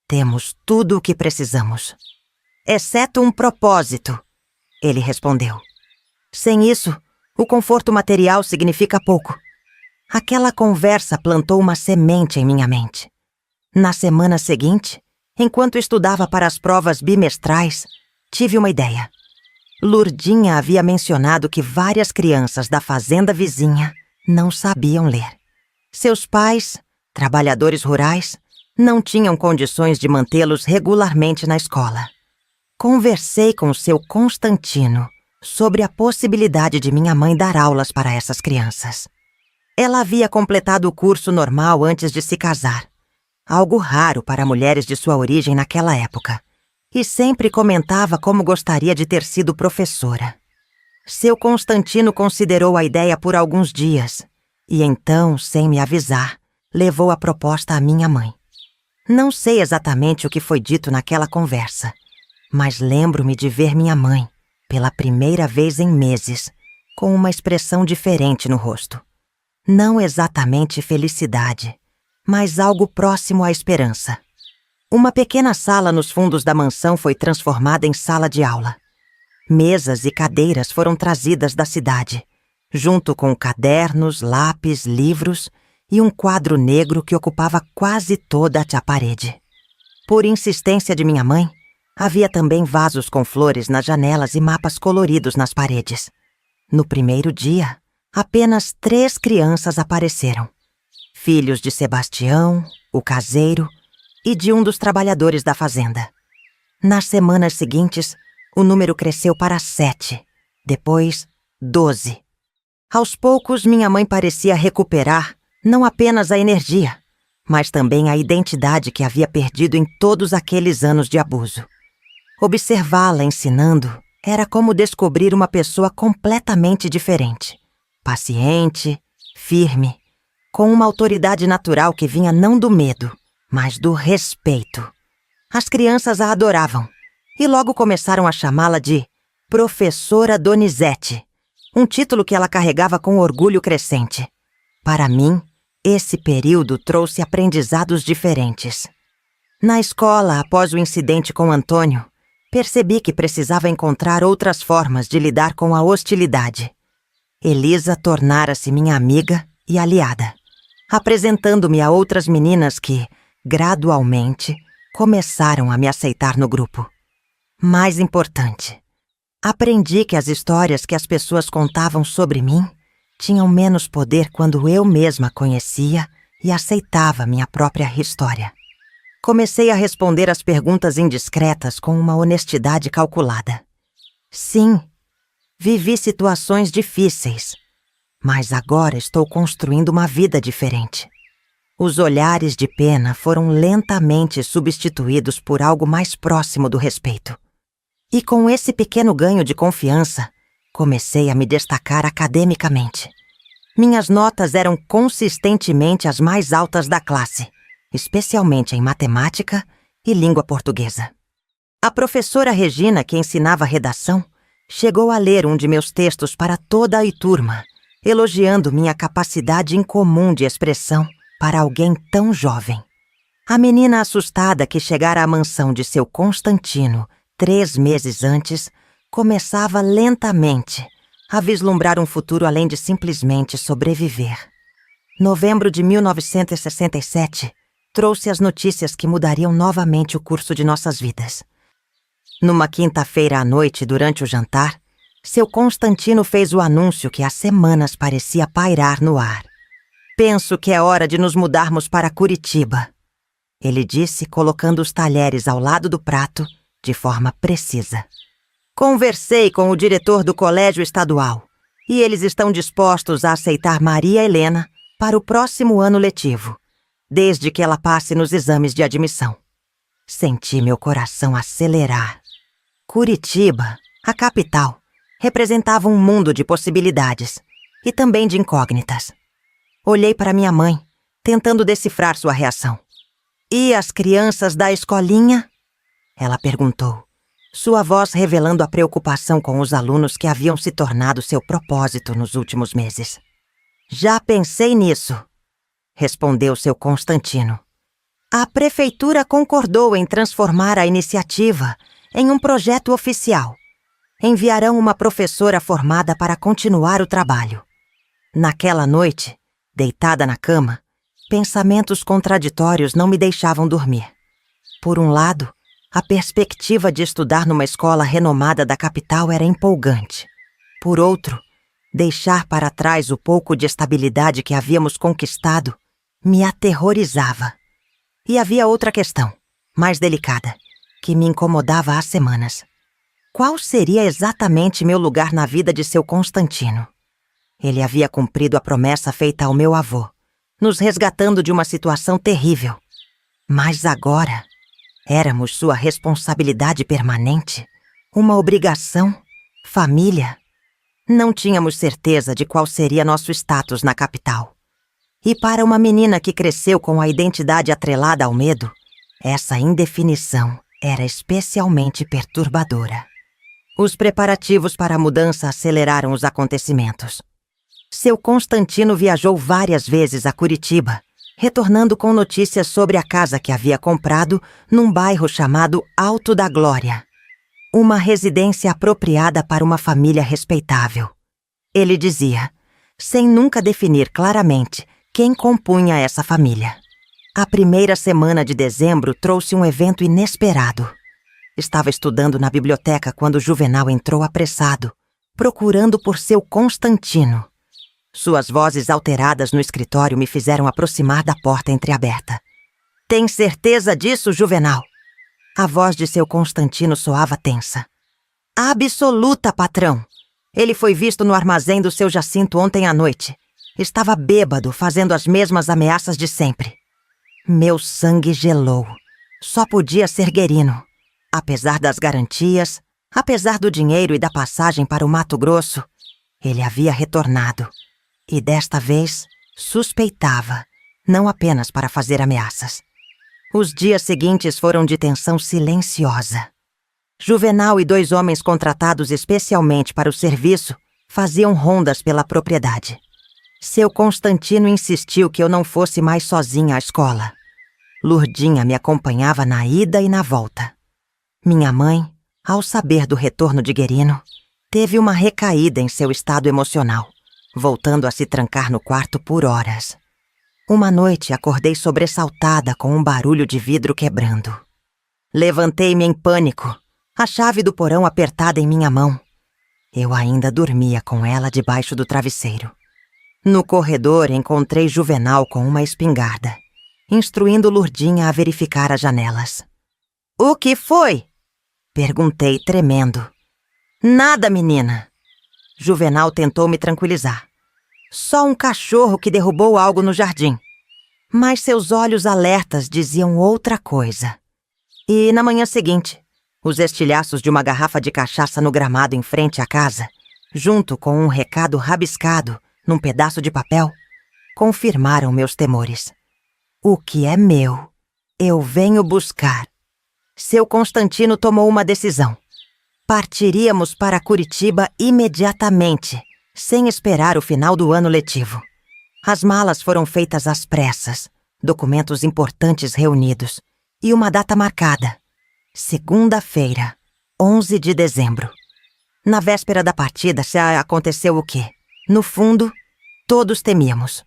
"Temos tudo o que precisamos. Exceto um propósito", ele respondeu. "Sem isso, o conforto material significa pouco." Aquela conversa plantou uma semente em minha mente. Na semana seguinte, enquanto estudava para as provas bimestrais, tive uma ideia. Lurdinha havia mencionado que várias crianças da fazenda vizinha não sabiam ler. Seus pais, trabalhadores rurais, não tinham condições de mantê-los regularmente na escola. Conversei com seu Constantino sobre a possibilidade de minha mãe dar aulas para essas crianças. Ela havia completado o curso normal antes de se casar, algo raro para mulheres de sua origem naquela época, e sempre comentava como gostaria de ter sido professora. Seu Constantino considerou a ideia por alguns dias, e então, sem me avisar, levou a proposta à minha mãe. Não sei exatamente o que foi dito naquela conversa, mas lembro-me de ver minha mãe, pela primeira vez em meses, com uma expressão diferente no rosto. Não exatamente felicidade, mas algo próximo à esperança. Uma pequena sala nos fundos da mansão foi transformada em sala de aula. Mesas e cadeiras foram trazidas da cidade, junto com cadernos, lápis, livros e um quadro negro que ocupava quase toda a parede. Por insistência de minha mãe, havia também vasos com flores nas janelas e mapas coloridos nas paredes. No primeiro dia, apenas 3 crianças apareceram. Filhos de Sebastião, o caseiro, e de um dos trabalhadores da fazenda. Nas semanas seguintes, o número cresceu para 7, depois 12. Aos poucos, minha mãe parecia recuperar não apenas a energia, mas também a identidade que havia perdido em todos aqueles anos de abuso. Observá-la ensinando era como descobrir uma pessoa completamente diferente. Paciente, firme, com uma autoridade natural que vinha não do medo, mas do respeito. As crianças a adoravam e logo começaram a chamá-la de Professora Donizete, um título que ela carregava com orgulho crescente. Para mim, esse período trouxe aprendizados diferentes. Na escola, após o incidente com Antônio, percebi que precisava encontrar outras formas de lidar com a hostilidade. Elisa tornara-se minha amiga e aliada, apresentando-me a outras meninas que, gradualmente, começaram a me aceitar no grupo. Mais importante, aprendi que as histórias que as pessoas contavam sobre mim tinham menos poder quando eu mesma conhecia e aceitava minha própria história. Comecei a responder às perguntas indiscretas com uma honestidade calculada. Sim, vivi situações difíceis, mas agora estou construindo uma vida diferente. Os olhares de pena foram lentamente substituídos por algo mais próximo do respeito. E com esse pequeno ganho de confiança, comecei a me destacar academicamente. Minhas notas eram consistentemente as mais altas da classe, especialmente em matemática e língua portuguesa. A professora Regina, que ensinava redação, chegou a ler um de meus textos para toda a turma, elogiando minha capacidade incomum de expressão para alguém tão jovem. A menina assustada que chegara à mansão de seu Constantino 3 meses antes, começava lentamente a vislumbrar um futuro além de simplesmente sobreviver. Novembro de 1967 trouxe as notícias que mudariam novamente o curso de nossas vidas. Numa quinta-feira à noite, durante o jantar, seu Constantino fez o anúncio que há semanas parecia pairar no ar. "Penso que é hora de nos mudarmos para Curitiba", ele disse, colocando os talheres ao lado do prato de forma precisa. "Conversei com o diretor do colégio estadual e eles estão dispostos a aceitar Maria Helena para o próximo ano letivo, desde que ela passe nos exames de admissão." Senti meu coração acelerar. Curitiba, a capital, representava um mundo de possibilidades e também de incógnitas. Olhei para minha mãe, tentando decifrar sua reação. "E as crianças da escolinha?" ela perguntou, sua voz revelando a preocupação com os alunos que haviam se tornado seu propósito nos últimos meses. "Já pensei nisso", respondeu seu Constantino. "A prefeitura concordou em transformar a iniciativa em um projeto oficial. Enviarão uma professora formada para continuar o trabalho." Naquela noite, deitada na cama, pensamentos contraditórios não me deixavam dormir. Por um lado, a perspectiva de estudar numa escola renomada da capital era empolgante. Por outro, deixar para trás o pouco de estabilidade que havíamos conquistado me aterrorizava. E havia outra questão, mais delicada, que me incomodava há semanas. Qual seria exatamente meu lugar na vida de seu Constantino? Ele havia cumprido a promessa feita ao meu avô, nos resgatando de uma situação terrível. Mas agora, éramos sua responsabilidade permanente? Uma obrigação? Família? Não tínhamos certeza de qual seria nosso status na capital. E para uma menina que cresceu com a identidade atrelada ao medo, essa indefinição era especialmente perturbadora. Os preparativos para a mudança aceleraram os acontecimentos. Seu Constantino viajou várias vezes a Curitiba, retornando com notícias sobre a casa que havia comprado num bairro chamado Alto da Glória. Uma residência apropriada para uma família respeitável. Ele dizia, sem nunca definir claramente quem compunha essa família. A primeira semana de dezembro trouxe um evento inesperado. Estava estudando na biblioteca quando Juvenal entrou apressado, procurando por seu Constantino. Suas vozes alteradas no escritório me fizeram aproximar da porta entreaberta. "Tem certeza disso, Juvenal?" A voz de seu Constantino soava tensa. "Absoluta, patrão. Ele foi visto no armazém do seu Jacinto ontem à noite. Estava bêbado, fazendo as mesmas ameaças de sempre." Meu sangue gelou. Só podia ser Guerino. Apesar das garantias, apesar do dinheiro e da passagem para o Mato Grosso, ele havia retornado. E desta vez, suspeitava, não apenas para fazer ameaças. Os dias seguintes foram de tensão silenciosa. Juvenal e 2 homens contratados especialmente para o serviço faziam rondas pela propriedade. Seu Constantino insistiu que eu não fosse mais sozinha à escola. Lurdinha me acompanhava na ida e na volta. Minha mãe, ao saber do retorno de Guerino, teve uma recaída em seu estado emocional, voltando a se trancar no quarto por horas. Uma noite acordei sobressaltada com um barulho de vidro quebrando. Levantei-me em pânico, a chave do porão apertada em minha mão. Eu ainda dormia com ela debaixo do travesseiro. No corredor encontrei Juvenal com uma espingarda, instruindo Lurdinha a verificar as janelas. "O que foi?" perguntei, tremendo. "Nada, menina." Juvenal tentou me tranquilizar. "Só um cachorro que derrubou algo no jardim." Mas seus olhos alertas diziam outra coisa. E na manhã seguinte, os estilhaços de uma garrafa de cachaça no gramado em frente à casa, junto com um recado rabiscado num pedaço de papel, confirmaram meus temores. O que é meu, eu venho buscar. Seu Constantino tomou uma decisão. Partiríamos para Curitiba imediatamente, sem esperar o final do ano letivo. As malas foram feitas às pressas, documentos importantes reunidos e uma data marcada. Segunda-feira, 11 de dezembro. Na véspera da partida, aconteceu o quê? No fundo, todos temíamos.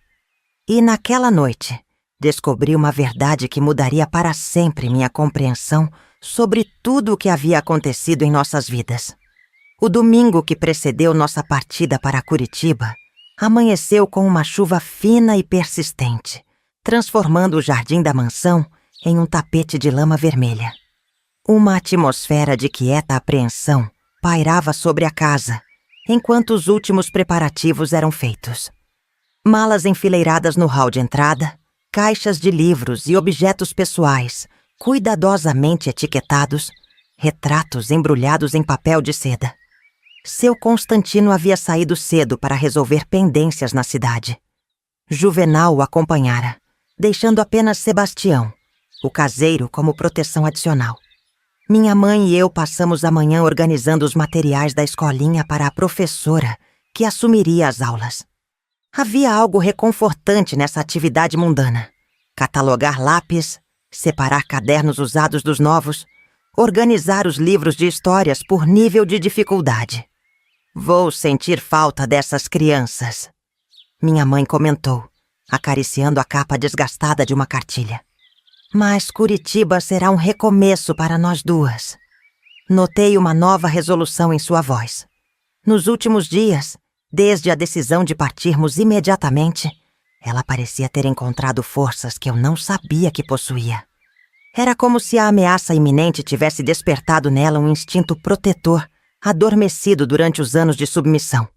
E naquela noite, descobri uma verdade que mudaria para sempre minha compreensão sobre tudo o que havia acontecido em nossas vidas. O domingo que precedeu nossa partida para Curitiba amanheceu com uma chuva fina e persistente, transformando o jardim da mansão em um tapete de lama vermelha. Uma atmosfera de quieta apreensão pairava sobre a casa, enquanto os últimos preparativos eram feitos. Malas enfileiradas no hall de entrada, caixas de livros e objetos pessoais, cuidadosamente etiquetados, retratos embrulhados em papel de seda. Seu Constantino havia saído cedo para resolver pendências na cidade. Juvenal o acompanhara, deixando apenas Sebastião, o caseiro, como proteção adicional. Minha mãe e eu passamos a manhã organizando os materiais da escolinha para a professora, que assumiria as aulas. Havia algo reconfortante nessa atividade mundana. Catalogar lápis, separar cadernos usados dos novos, organizar os livros de histórias por nível de dificuldade. "Vou sentir falta dessas crianças", minha mãe comentou, acariciando a capa desgastada de uma cartilha. "Mas Curitiba será um recomeço para nós duas." Notei uma nova resolução em sua voz. Nos últimos dias, desde a decisão de partirmos imediatamente, ela parecia ter encontrado forças que eu não sabia que possuía. Era como se a ameaça iminente tivesse despertado nela um instinto protetor, adormecido durante os anos de submissão.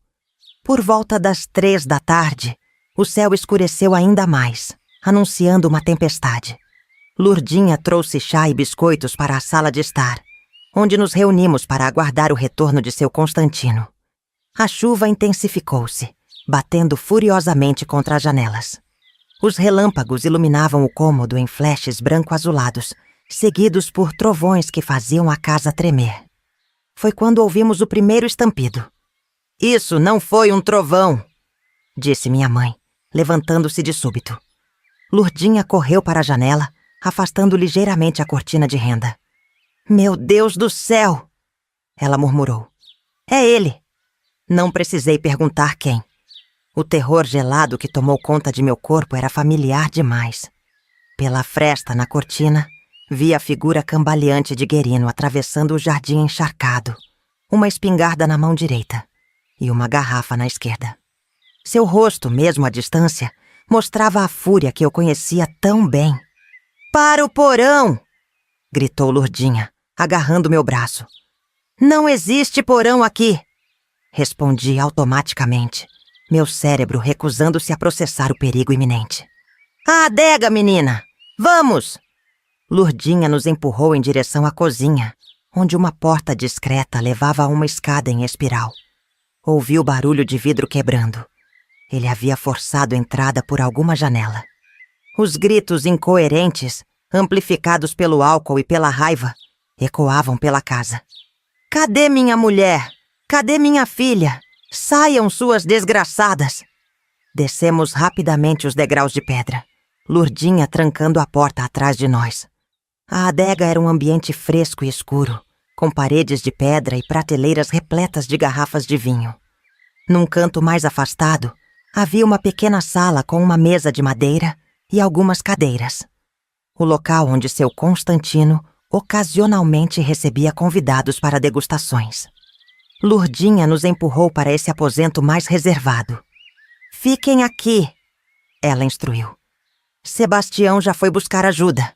Por volta das 3 da tarde, o céu escureceu ainda mais, anunciando uma tempestade. Lurdinha trouxe chá e biscoitos para a sala de estar, onde nos reunimos para aguardar o retorno de seu Constantino. A chuva intensificou-se, batendo furiosamente contra as janelas. Os relâmpagos iluminavam o cômodo em flashes branco-azulados, seguidos por trovões que faziam a casa tremer. Foi quando ouvimos o primeiro estampido. "Isso não foi um trovão", disse minha mãe, levantando-se de súbito. Lurdinha correu para a janela, afastando ligeiramente a cortina de renda. "Meu Deus do céu!" ela murmurou. "É ele!" Não precisei perguntar quem. O terror gelado que tomou conta de meu corpo era familiar demais. Pela fresta na cortina, vi a figura cambaleante de Guerino atravessando o jardim encharcado, uma espingarda na mão direita e uma garrafa na esquerda. Seu rosto, mesmo à distância, mostrava a fúria que eu conhecia tão bem. "Para o porão!" gritou Lurdinha, agarrando meu braço. "Não existe porão aqui!" Respondi automaticamente, meu cérebro recusando-se a processar o perigo iminente. "À adega, menina! Vamos!" Lurdinha nos empurrou em direção à cozinha, onde uma porta discreta levava a uma escada em espiral. Ouvi o barulho de vidro quebrando. Ele havia forçado entrada por alguma janela. Os gritos incoerentes, amplificados pelo álcool e pela raiva, ecoavam pela casa. "Cadê minha mulher? Cadê minha filha? Saiam, suas desgraçadas! Descemos rapidamente os degraus de pedra, Lurdinha trancando a porta atrás de nós. A adega era um ambiente fresco e escuro, com paredes de pedra e prateleiras repletas de garrafas de vinho. Num canto mais afastado, havia uma pequena sala com uma mesa de madeira e algumas cadeiras. O local onde seu Constantino ocasionalmente recebia convidados para degustações. Lurdinha nos empurrou para esse aposento mais reservado. "Fiquem aqui", ela instruiu. "Sebastião já foi buscar ajuda."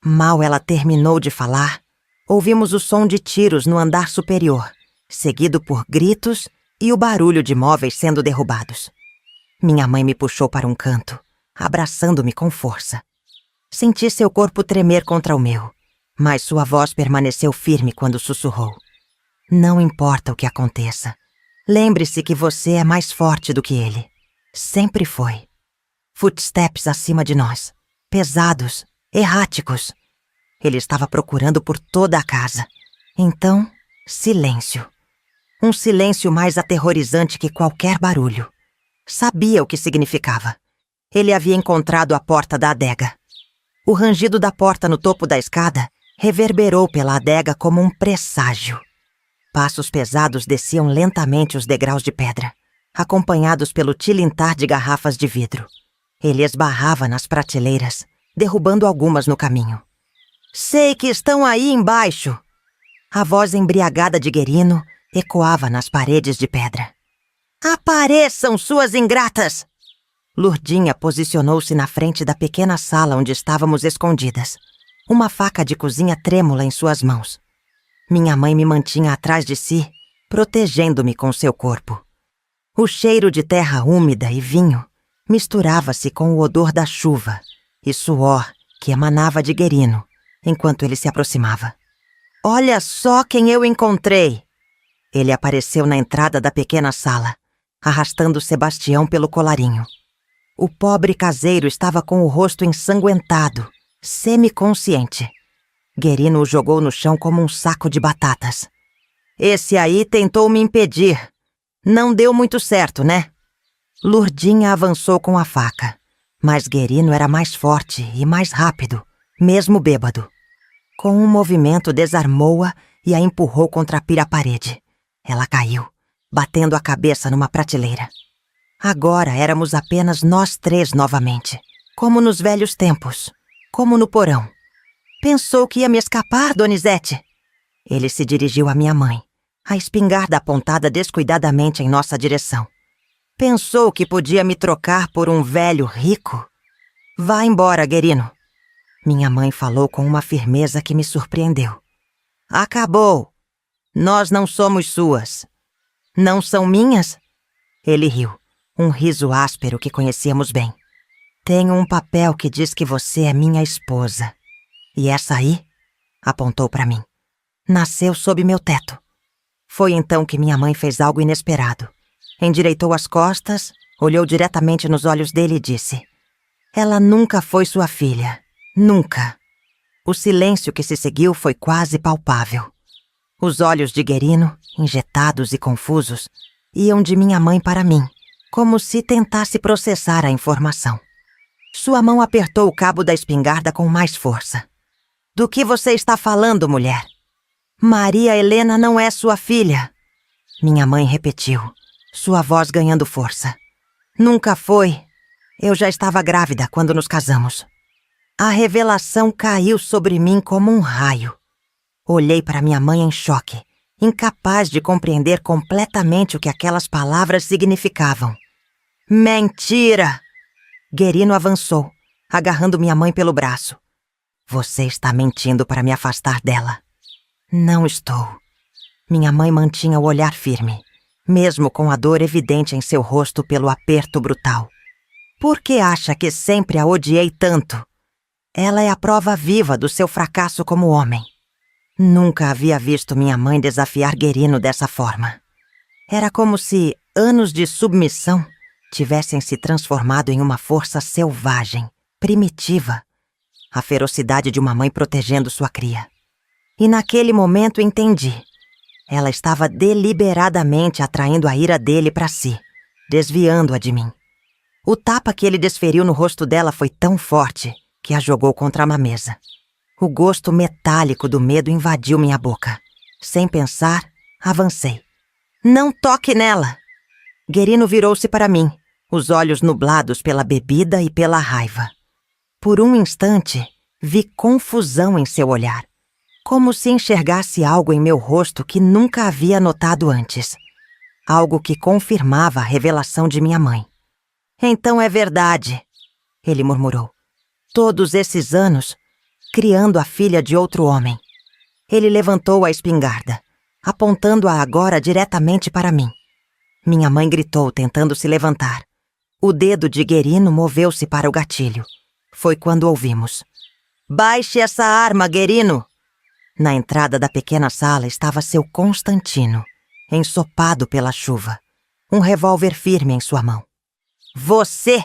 Mal ela terminou de falar, ouvimos o som de tiros no andar superior, seguido por gritos e o barulho de móveis sendo derrubados. Minha mãe me puxou para um canto, abraçando-me com força. Senti seu corpo tremer contra o meu, mas sua voz permaneceu firme quando sussurrou: "Não importa o que aconteça. Lembre-se que você é mais forte do que ele. Sempre foi." Footsteps acima de nós, pesados, erráticos. Ele estava procurando por toda a casa. Então, silêncio. Um silêncio mais aterrorizante que qualquer barulho. Sabia o que significava. Ele havia encontrado a porta da adega. O rangido da porta no topo da escada reverberou pela adega como um presságio. Passos pesados desciam lentamente os degraus de pedra, acompanhados pelo tilintar de garrafas de vidro. Ele esbarrava nas prateleiras, derrubando algumas no caminho. "Sei que estão aí embaixo!" A voz embriagada de Guerino ecoava nas paredes de pedra. "Apareçam, suas ingratas!" Lurdinha posicionou-se na frente da pequena sala onde estávamos escondidas, uma faca de cozinha trêmula em suas mãos. Minha mãe me mantinha atrás de si, protegendo-me com seu corpo. O cheiro de terra úmida e vinho misturava-se com o odor da chuva e suor que emanava de Guerino enquanto ele se aproximava. "Olha só quem eu encontrei!" Ele apareceu na entrada da pequena sala, arrastando Sebastião pelo colarinho. O pobre caseiro estava com o rosto ensanguentado, semiconsciente. Guerino o jogou no chão como um saco de batatas. "Esse aí tentou me impedir. Não deu muito certo, né?" Lurdinha avançou com a faca, mas Guerino era mais forte e mais rápido, mesmo bêbado. Com um movimento desarmou-a e a empurrou contra a pira-parede. Ela caiu, batendo a cabeça numa prateleira. Agora éramos apenas nós três novamente, como nos velhos tempos, como no porão. "Pensou que ia me escapar, Donizete?" Ele se dirigiu à minha mãe, a espingarda apontada descuidadamente em nossa direção. "Pensou que podia me trocar por um velho rico? Vá embora, Guerino." Minha mãe falou com uma firmeza que me surpreendeu. "Acabou. Nós não somos suas." "Não são minhas?" Ele riu, um riso áspero que conhecíamos bem. "Tenho um papel que diz que você é minha esposa. E essa aí," apontou para mim, "nasceu sob meu teto." Foi então que minha mãe fez algo inesperado. Endireitou as costas, olhou diretamente nos olhos dele e disse: "Ela nunca foi sua filha. Nunca." O silêncio que se seguiu foi quase palpável. Os olhos de Guerino, injetados e confusos, iam de minha mãe para mim, como se tentasse processar a informação. Sua mão apertou o cabo da espingarda com mais força. "Do que você está falando, mulher?" "Maria Helena não é sua filha." Minha mãe repetiu, sua voz ganhando força. "Nunca foi. Eu já estava grávida quando nos casamos." A revelação caiu sobre mim como um raio. Olhei para minha mãe em choque, incapaz de compreender completamente o que aquelas palavras significavam. "Mentira!" Guerino avançou, agarrando minha mãe pelo braço. "Você está mentindo para me afastar dela." "Não estou." Minha mãe mantinha o olhar firme, mesmo com a dor evidente em seu rosto pelo aperto brutal. "Por que acha que sempre a odiei tanto? Ela é a prova viva do seu fracasso como homem." Nunca havia visto minha mãe desafiar Guerino dessa forma. Era como se anos de submissão tivessem se transformado em uma força selvagem, primitiva, a ferocidade de uma mãe protegendo sua cria. E naquele momento entendi. Ela estava deliberadamente atraindo a ira dele para si, desviando-a de mim. O tapa que ele desferiu no rosto dela foi tão forte que a jogou contra uma mesa. O gosto metálico do medo invadiu minha boca. Sem pensar, avancei. Não toque nela! Guerino virou-se para mim, os olhos nublados pela bebida e pela raiva. Por um instante, vi confusão em seu olhar, como se enxergasse algo em meu rosto que nunca havia notado antes. Algo que confirmava a revelação de minha mãe. Então é verdade, ele murmurou. Todos esses anos, criando a filha de outro homem. Ele levantou a espingarda, apontando-a agora diretamente para mim. Minha mãe gritou, tentando se levantar. O dedo de Guerino moveu-se para o gatilho. Foi quando ouvimos. Baixe essa arma, Guerino! Na entrada da pequena sala estava seu Constantino, ensopado pela chuva, um revólver firme em sua mão. Você!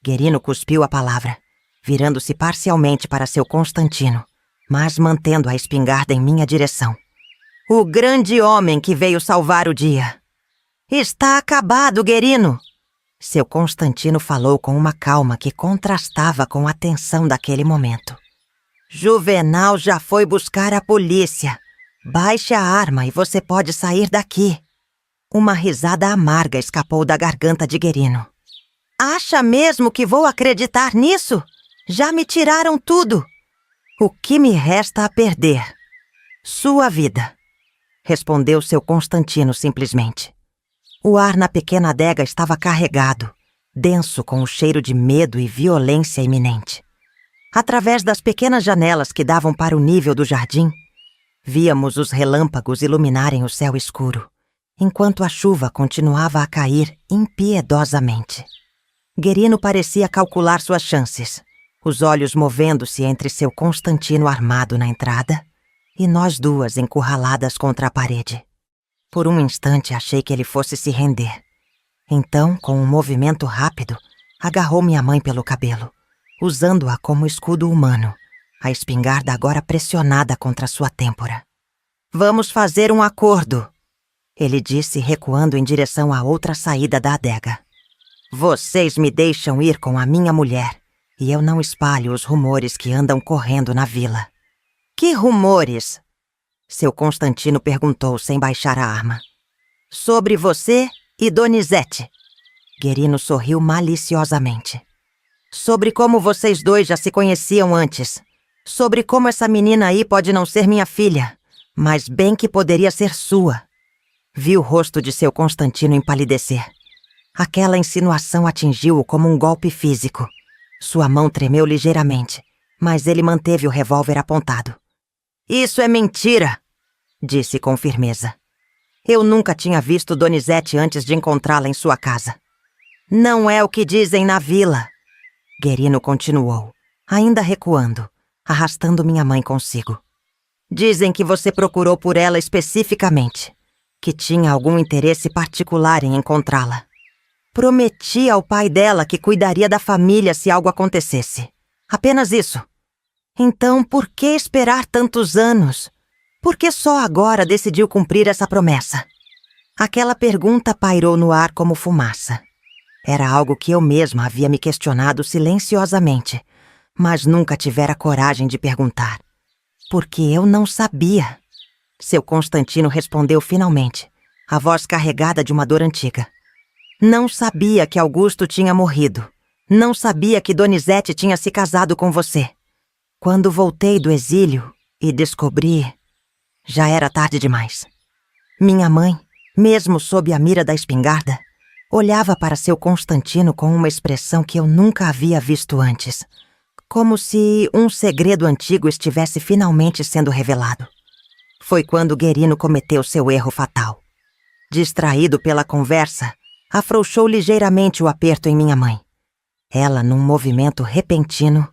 Guerino cuspiu a palavra, virando-se parcialmente para seu Constantino, mas mantendo a espingarda em minha direção. O grande homem que veio salvar o dia. Está acabado, Guerino! Seu Constantino falou com uma calma que contrastava com a tensão daquele momento. Juvenal já foi buscar a polícia. Baixe a arma e você pode sair daqui. Uma risada amarga escapou da garganta de Guerino. Acha mesmo que vou acreditar nisso? Já me tiraram tudo. O que me resta a perder? Sua vida, respondeu seu Constantino simplesmente. O ar na pequena adega estava carregado, denso com o cheiro de medo e violência iminente. Através das pequenas janelas que davam para o nível do jardim, víamos os relâmpagos iluminarem o céu escuro, enquanto a chuva continuava a cair impiedosamente. Guerino parecia calcular suas chances, os olhos movendo-se entre seu Constantino armado na entrada e nós duas encurraladas contra a parede. Por um instante achei que ele fosse se render. Então, com um movimento rápido, agarrou minha mãe pelo cabelo, usando-a como escudo humano, a espingarda agora pressionada contra sua têmpora. Vamos fazer um acordo, ele disse, recuando em direção à outra saída da adega. Vocês me deixam ir com a minha mulher, e eu não espalho os rumores que andam correndo na vila. Que rumores? Seu Constantino perguntou sem baixar a arma. Sobre você e Donizete. Guerino sorriu maliciosamente. Sobre como vocês dois já se conheciam antes. Sobre como essa menina aí pode não ser minha filha, mas bem que poderia ser sua. Vi o rosto de seu Constantino empalidecer. Aquela insinuação atingiu-o como um golpe físico. Sua mão tremeu ligeiramente, mas ele manteve o revólver apontado. Isso é mentira, disse com firmeza. Eu nunca tinha visto Donizete antes de encontrá-la em sua casa. Não é o que dizem na vila. Guerino continuou, ainda recuando, arrastando minha mãe consigo. Dizem que você procurou por ela especificamente, que tinha algum interesse particular em encontrá-la. Prometi ao pai dela que cuidaria da família se algo acontecesse. Apenas isso. Então, por que esperar tantos anos? Por que só agora decidiu cumprir essa promessa? Aquela pergunta pairou no ar como fumaça. Era algo que eu mesma havia me questionado silenciosamente, mas nunca tivera coragem de perguntar. Porque eu não sabia. Seu Constantino respondeu finalmente, a voz carregada de uma dor antiga. Não sabia que Augusto tinha morrido. Não sabia que Donizete tinha se casado com você. Quando voltei do exílio e descobri, já era tarde demais. Minha mãe, mesmo sob a mira da espingarda, olhava para seu Constantino com uma expressão que eu nunca havia visto antes, como se um segredo antigo estivesse finalmente sendo revelado. Foi quando Guerino cometeu seu erro fatal. Distraído pela conversa, afrouxou ligeiramente o aperto em minha mãe. Ela, num movimento repentino,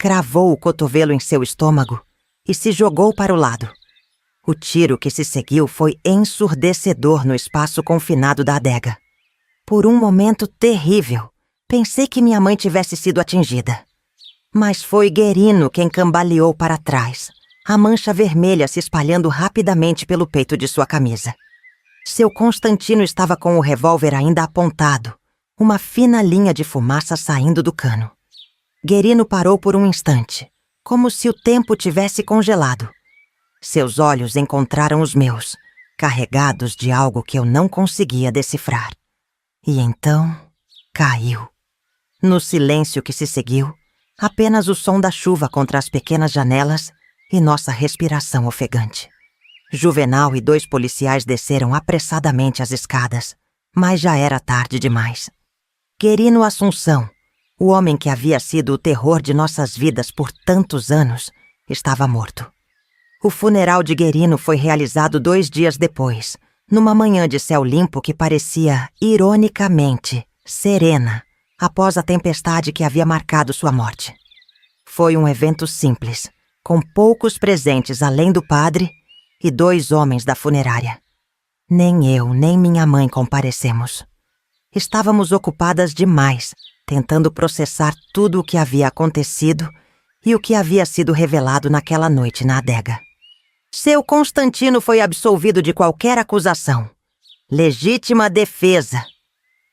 cravou o cotovelo em seu estômago e se jogou para o lado. O tiro que se seguiu foi ensurdecedor no espaço confinado da adega. Por um momento terrível, pensei que minha mãe tivesse sido atingida. Mas foi Guerino quem cambaleou para trás, a mancha vermelha se espalhando rapidamente pelo peito de sua camisa. Seu Constantino estava com o revólver ainda apontado, uma fina linha de fumaça saindo do cano. Guerino parou por um instante, como se o tempo tivesse congelado. Seus olhos encontraram os meus, carregados de algo que eu não conseguia decifrar. E então, caiu. No silêncio que se seguiu, apenas o som da chuva contra as pequenas janelas e nossa respiração ofegante. Juvenal e 2 policiais desceram apressadamente as escadas, mas já era tarde demais. Querino Assunção, o homem que havia sido o terror de nossas vidas por tantos anos, estava morto. O funeral de Guerino foi realizado 2 dias depois, numa manhã de céu limpo que parecia, ironicamente, serena, após a tempestade que havia marcado sua morte. Foi um evento simples, com poucos presentes além do padre e 2 homens da funerária. Nem eu, nem minha mãe comparecemos. Estávamos ocupadas demais, tentando processar tudo o que havia acontecido e o que havia sido revelado naquela noite na adega. Seu Constantino foi absolvido de qualquer acusação. Legítima defesa,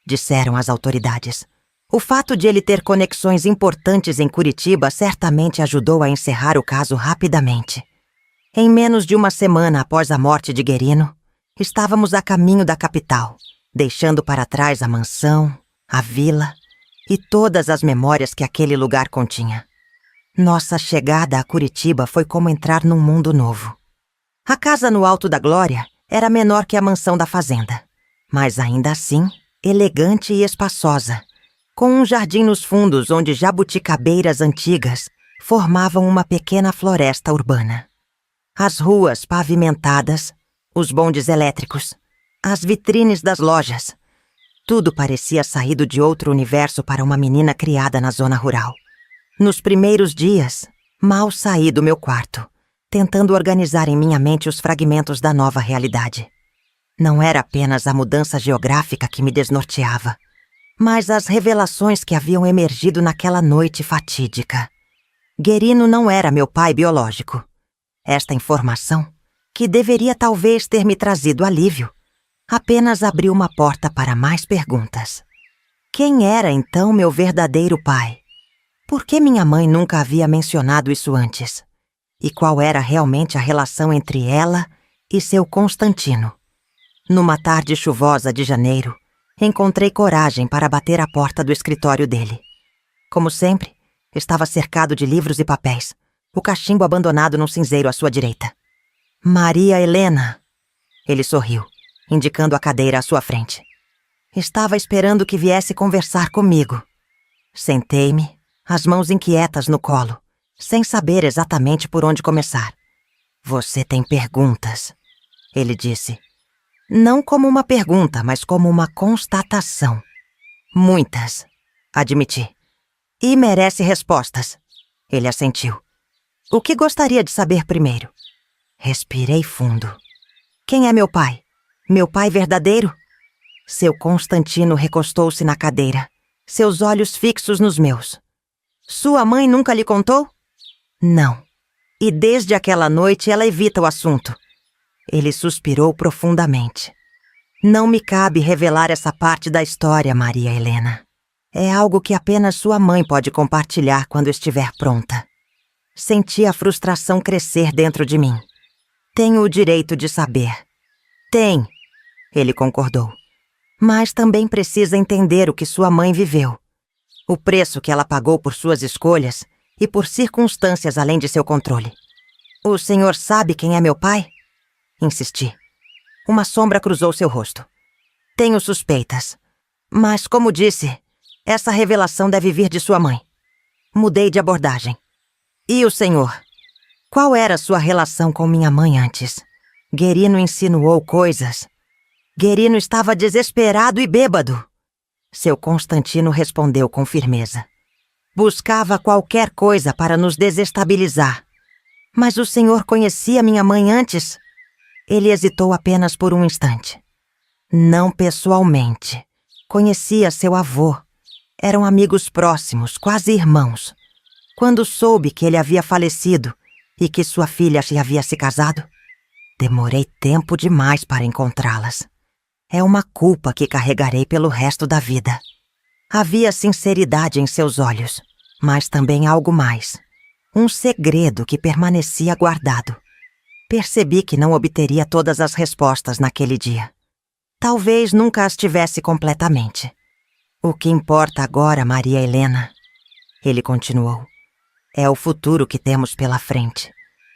disseram as autoridades. O fato de ele ter conexões importantes em Curitiba certamente ajudou a encerrar o caso rapidamente. Em menos de uma semana após a morte de Guerino, estávamos a caminho da capital, deixando para trás a mansão, a vila e todas as memórias que aquele lugar continha. Nossa chegada a Curitiba foi como entrar num mundo novo. A casa no Alto da Glória era menor que a mansão da fazenda, mas ainda assim elegante e espaçosa, com um jardim nos fundos onde jabuticabeiras antigas formavam uma pequena floresta urbana. As ruas pavimentadas, os bondes elétricos, as vitrines das lojas, tudo parecia saído de outro universo para uma menina criada na zona rural. Nos primeiros dias, mal saí do meu quarto, tentando organizar em minha mente os fragmentos da nova realidade. Não era apenas a mudança geográfica que me desnorteava, mas as revelações que haviam emergido naquela noite fatídica. Guerino não era meu pai biológico. Esta informação, que deveria talvez ter me trazido alívio, apenas abriu uma porta para mais perguntas. Quem era então meu verdadeiro pai? Por que minha mãe nunca havia mencionado isso antes? E qual era realmente a relação entre ela e seu Constantino? Numa tarde chuvosa de janeiro, encontrei coragem para bater à porta do escritório dele. Como sempre, estava cercado de livros e papéis, o cachimbo abandonado num cinzeiro à sua direita. Maria Helena. Ele sorriu, indicando a cadeira à sua frente. Estava esperando que viesse conversar comigo. Sentei-me, as mãos inquietas no colo, sem saber exatamente por onde começar. Você tem perguntas, ele disse. Não como uma pergunta, mas como uma constatação. Muitas, admiti. E merece respostas. Ele assentiu. O que gostaria de saber primeiro? Respirei fundo. Quem é meu pai? Meu pai verdadeiro? Seu Constantino recostou-se na cadeira, seus olhos fixos nos meus. Sua mãe nunca lhe contou? Não. E desde aquela noite ela evita o assunto. Ele suspirou profundamente. Não me cabe revelar essa parte da história, Maria Helena. É algo que apenas sua mãe pode compartilhar quando estiver pronta. Senti a frustração crescer dentro de mim. Tenho o direito de saber. Tem, ele concordou. Mas também precisa entender o que sua mãe viveu. O preço que ela pagou por suas escolhas e por circunstâncias além de seu controle. O senhor sabe quem é meu pai? Insisti. Uma sombra cruzou seu rosto. Tenho suspeitas. Mas, como disse, essa revelação deve vir de sua mãe. Mudei de abordagem. E o senhor? Qual era sua relação com minha mãe antes? Guerino insinuou coisas. Guerino estava desesperado e bêbado. Seu Constantino respondeu com firmeza. Buscava qualquer coisa para nos desestabilizar. Mas o senhor conhecia minha mãe antes? Ele hesitou apenas por um instante. Não pessoalmente. Conhecia seu avô. Eram amigos próximos, quase irmãos. Quando soube que ele havia falecido e que sua filha já havia se casado? Demorei tempo demais para encontrá-las. É uma culpa que carregarei pelo resto da vida. Havia sinceridade em seus olhos, mas também algo mais. Um segredo que permanecia guardado. Percebi que não obteria todas as respostas naquele dia. Talvez nunca as tivesse completamente. O que importa agora, Maria Helena, ele continuou, é o futuro que temos pela frente.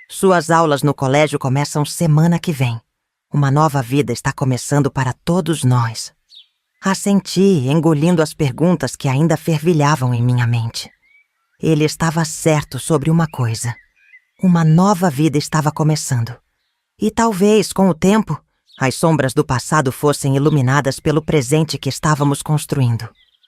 Suas aulas no colégio começam semana que vem. Uma nova vida está começando para todos nós. Assenti, engolindo as perguntas que ainda fervilhavam em minha mente. Ele estava certo sobre uma coisa. Uma nova vida estava começando. E talvez, com o tempo, as sombras do passado fossem iluminadas pelo presente que estávamos construindo.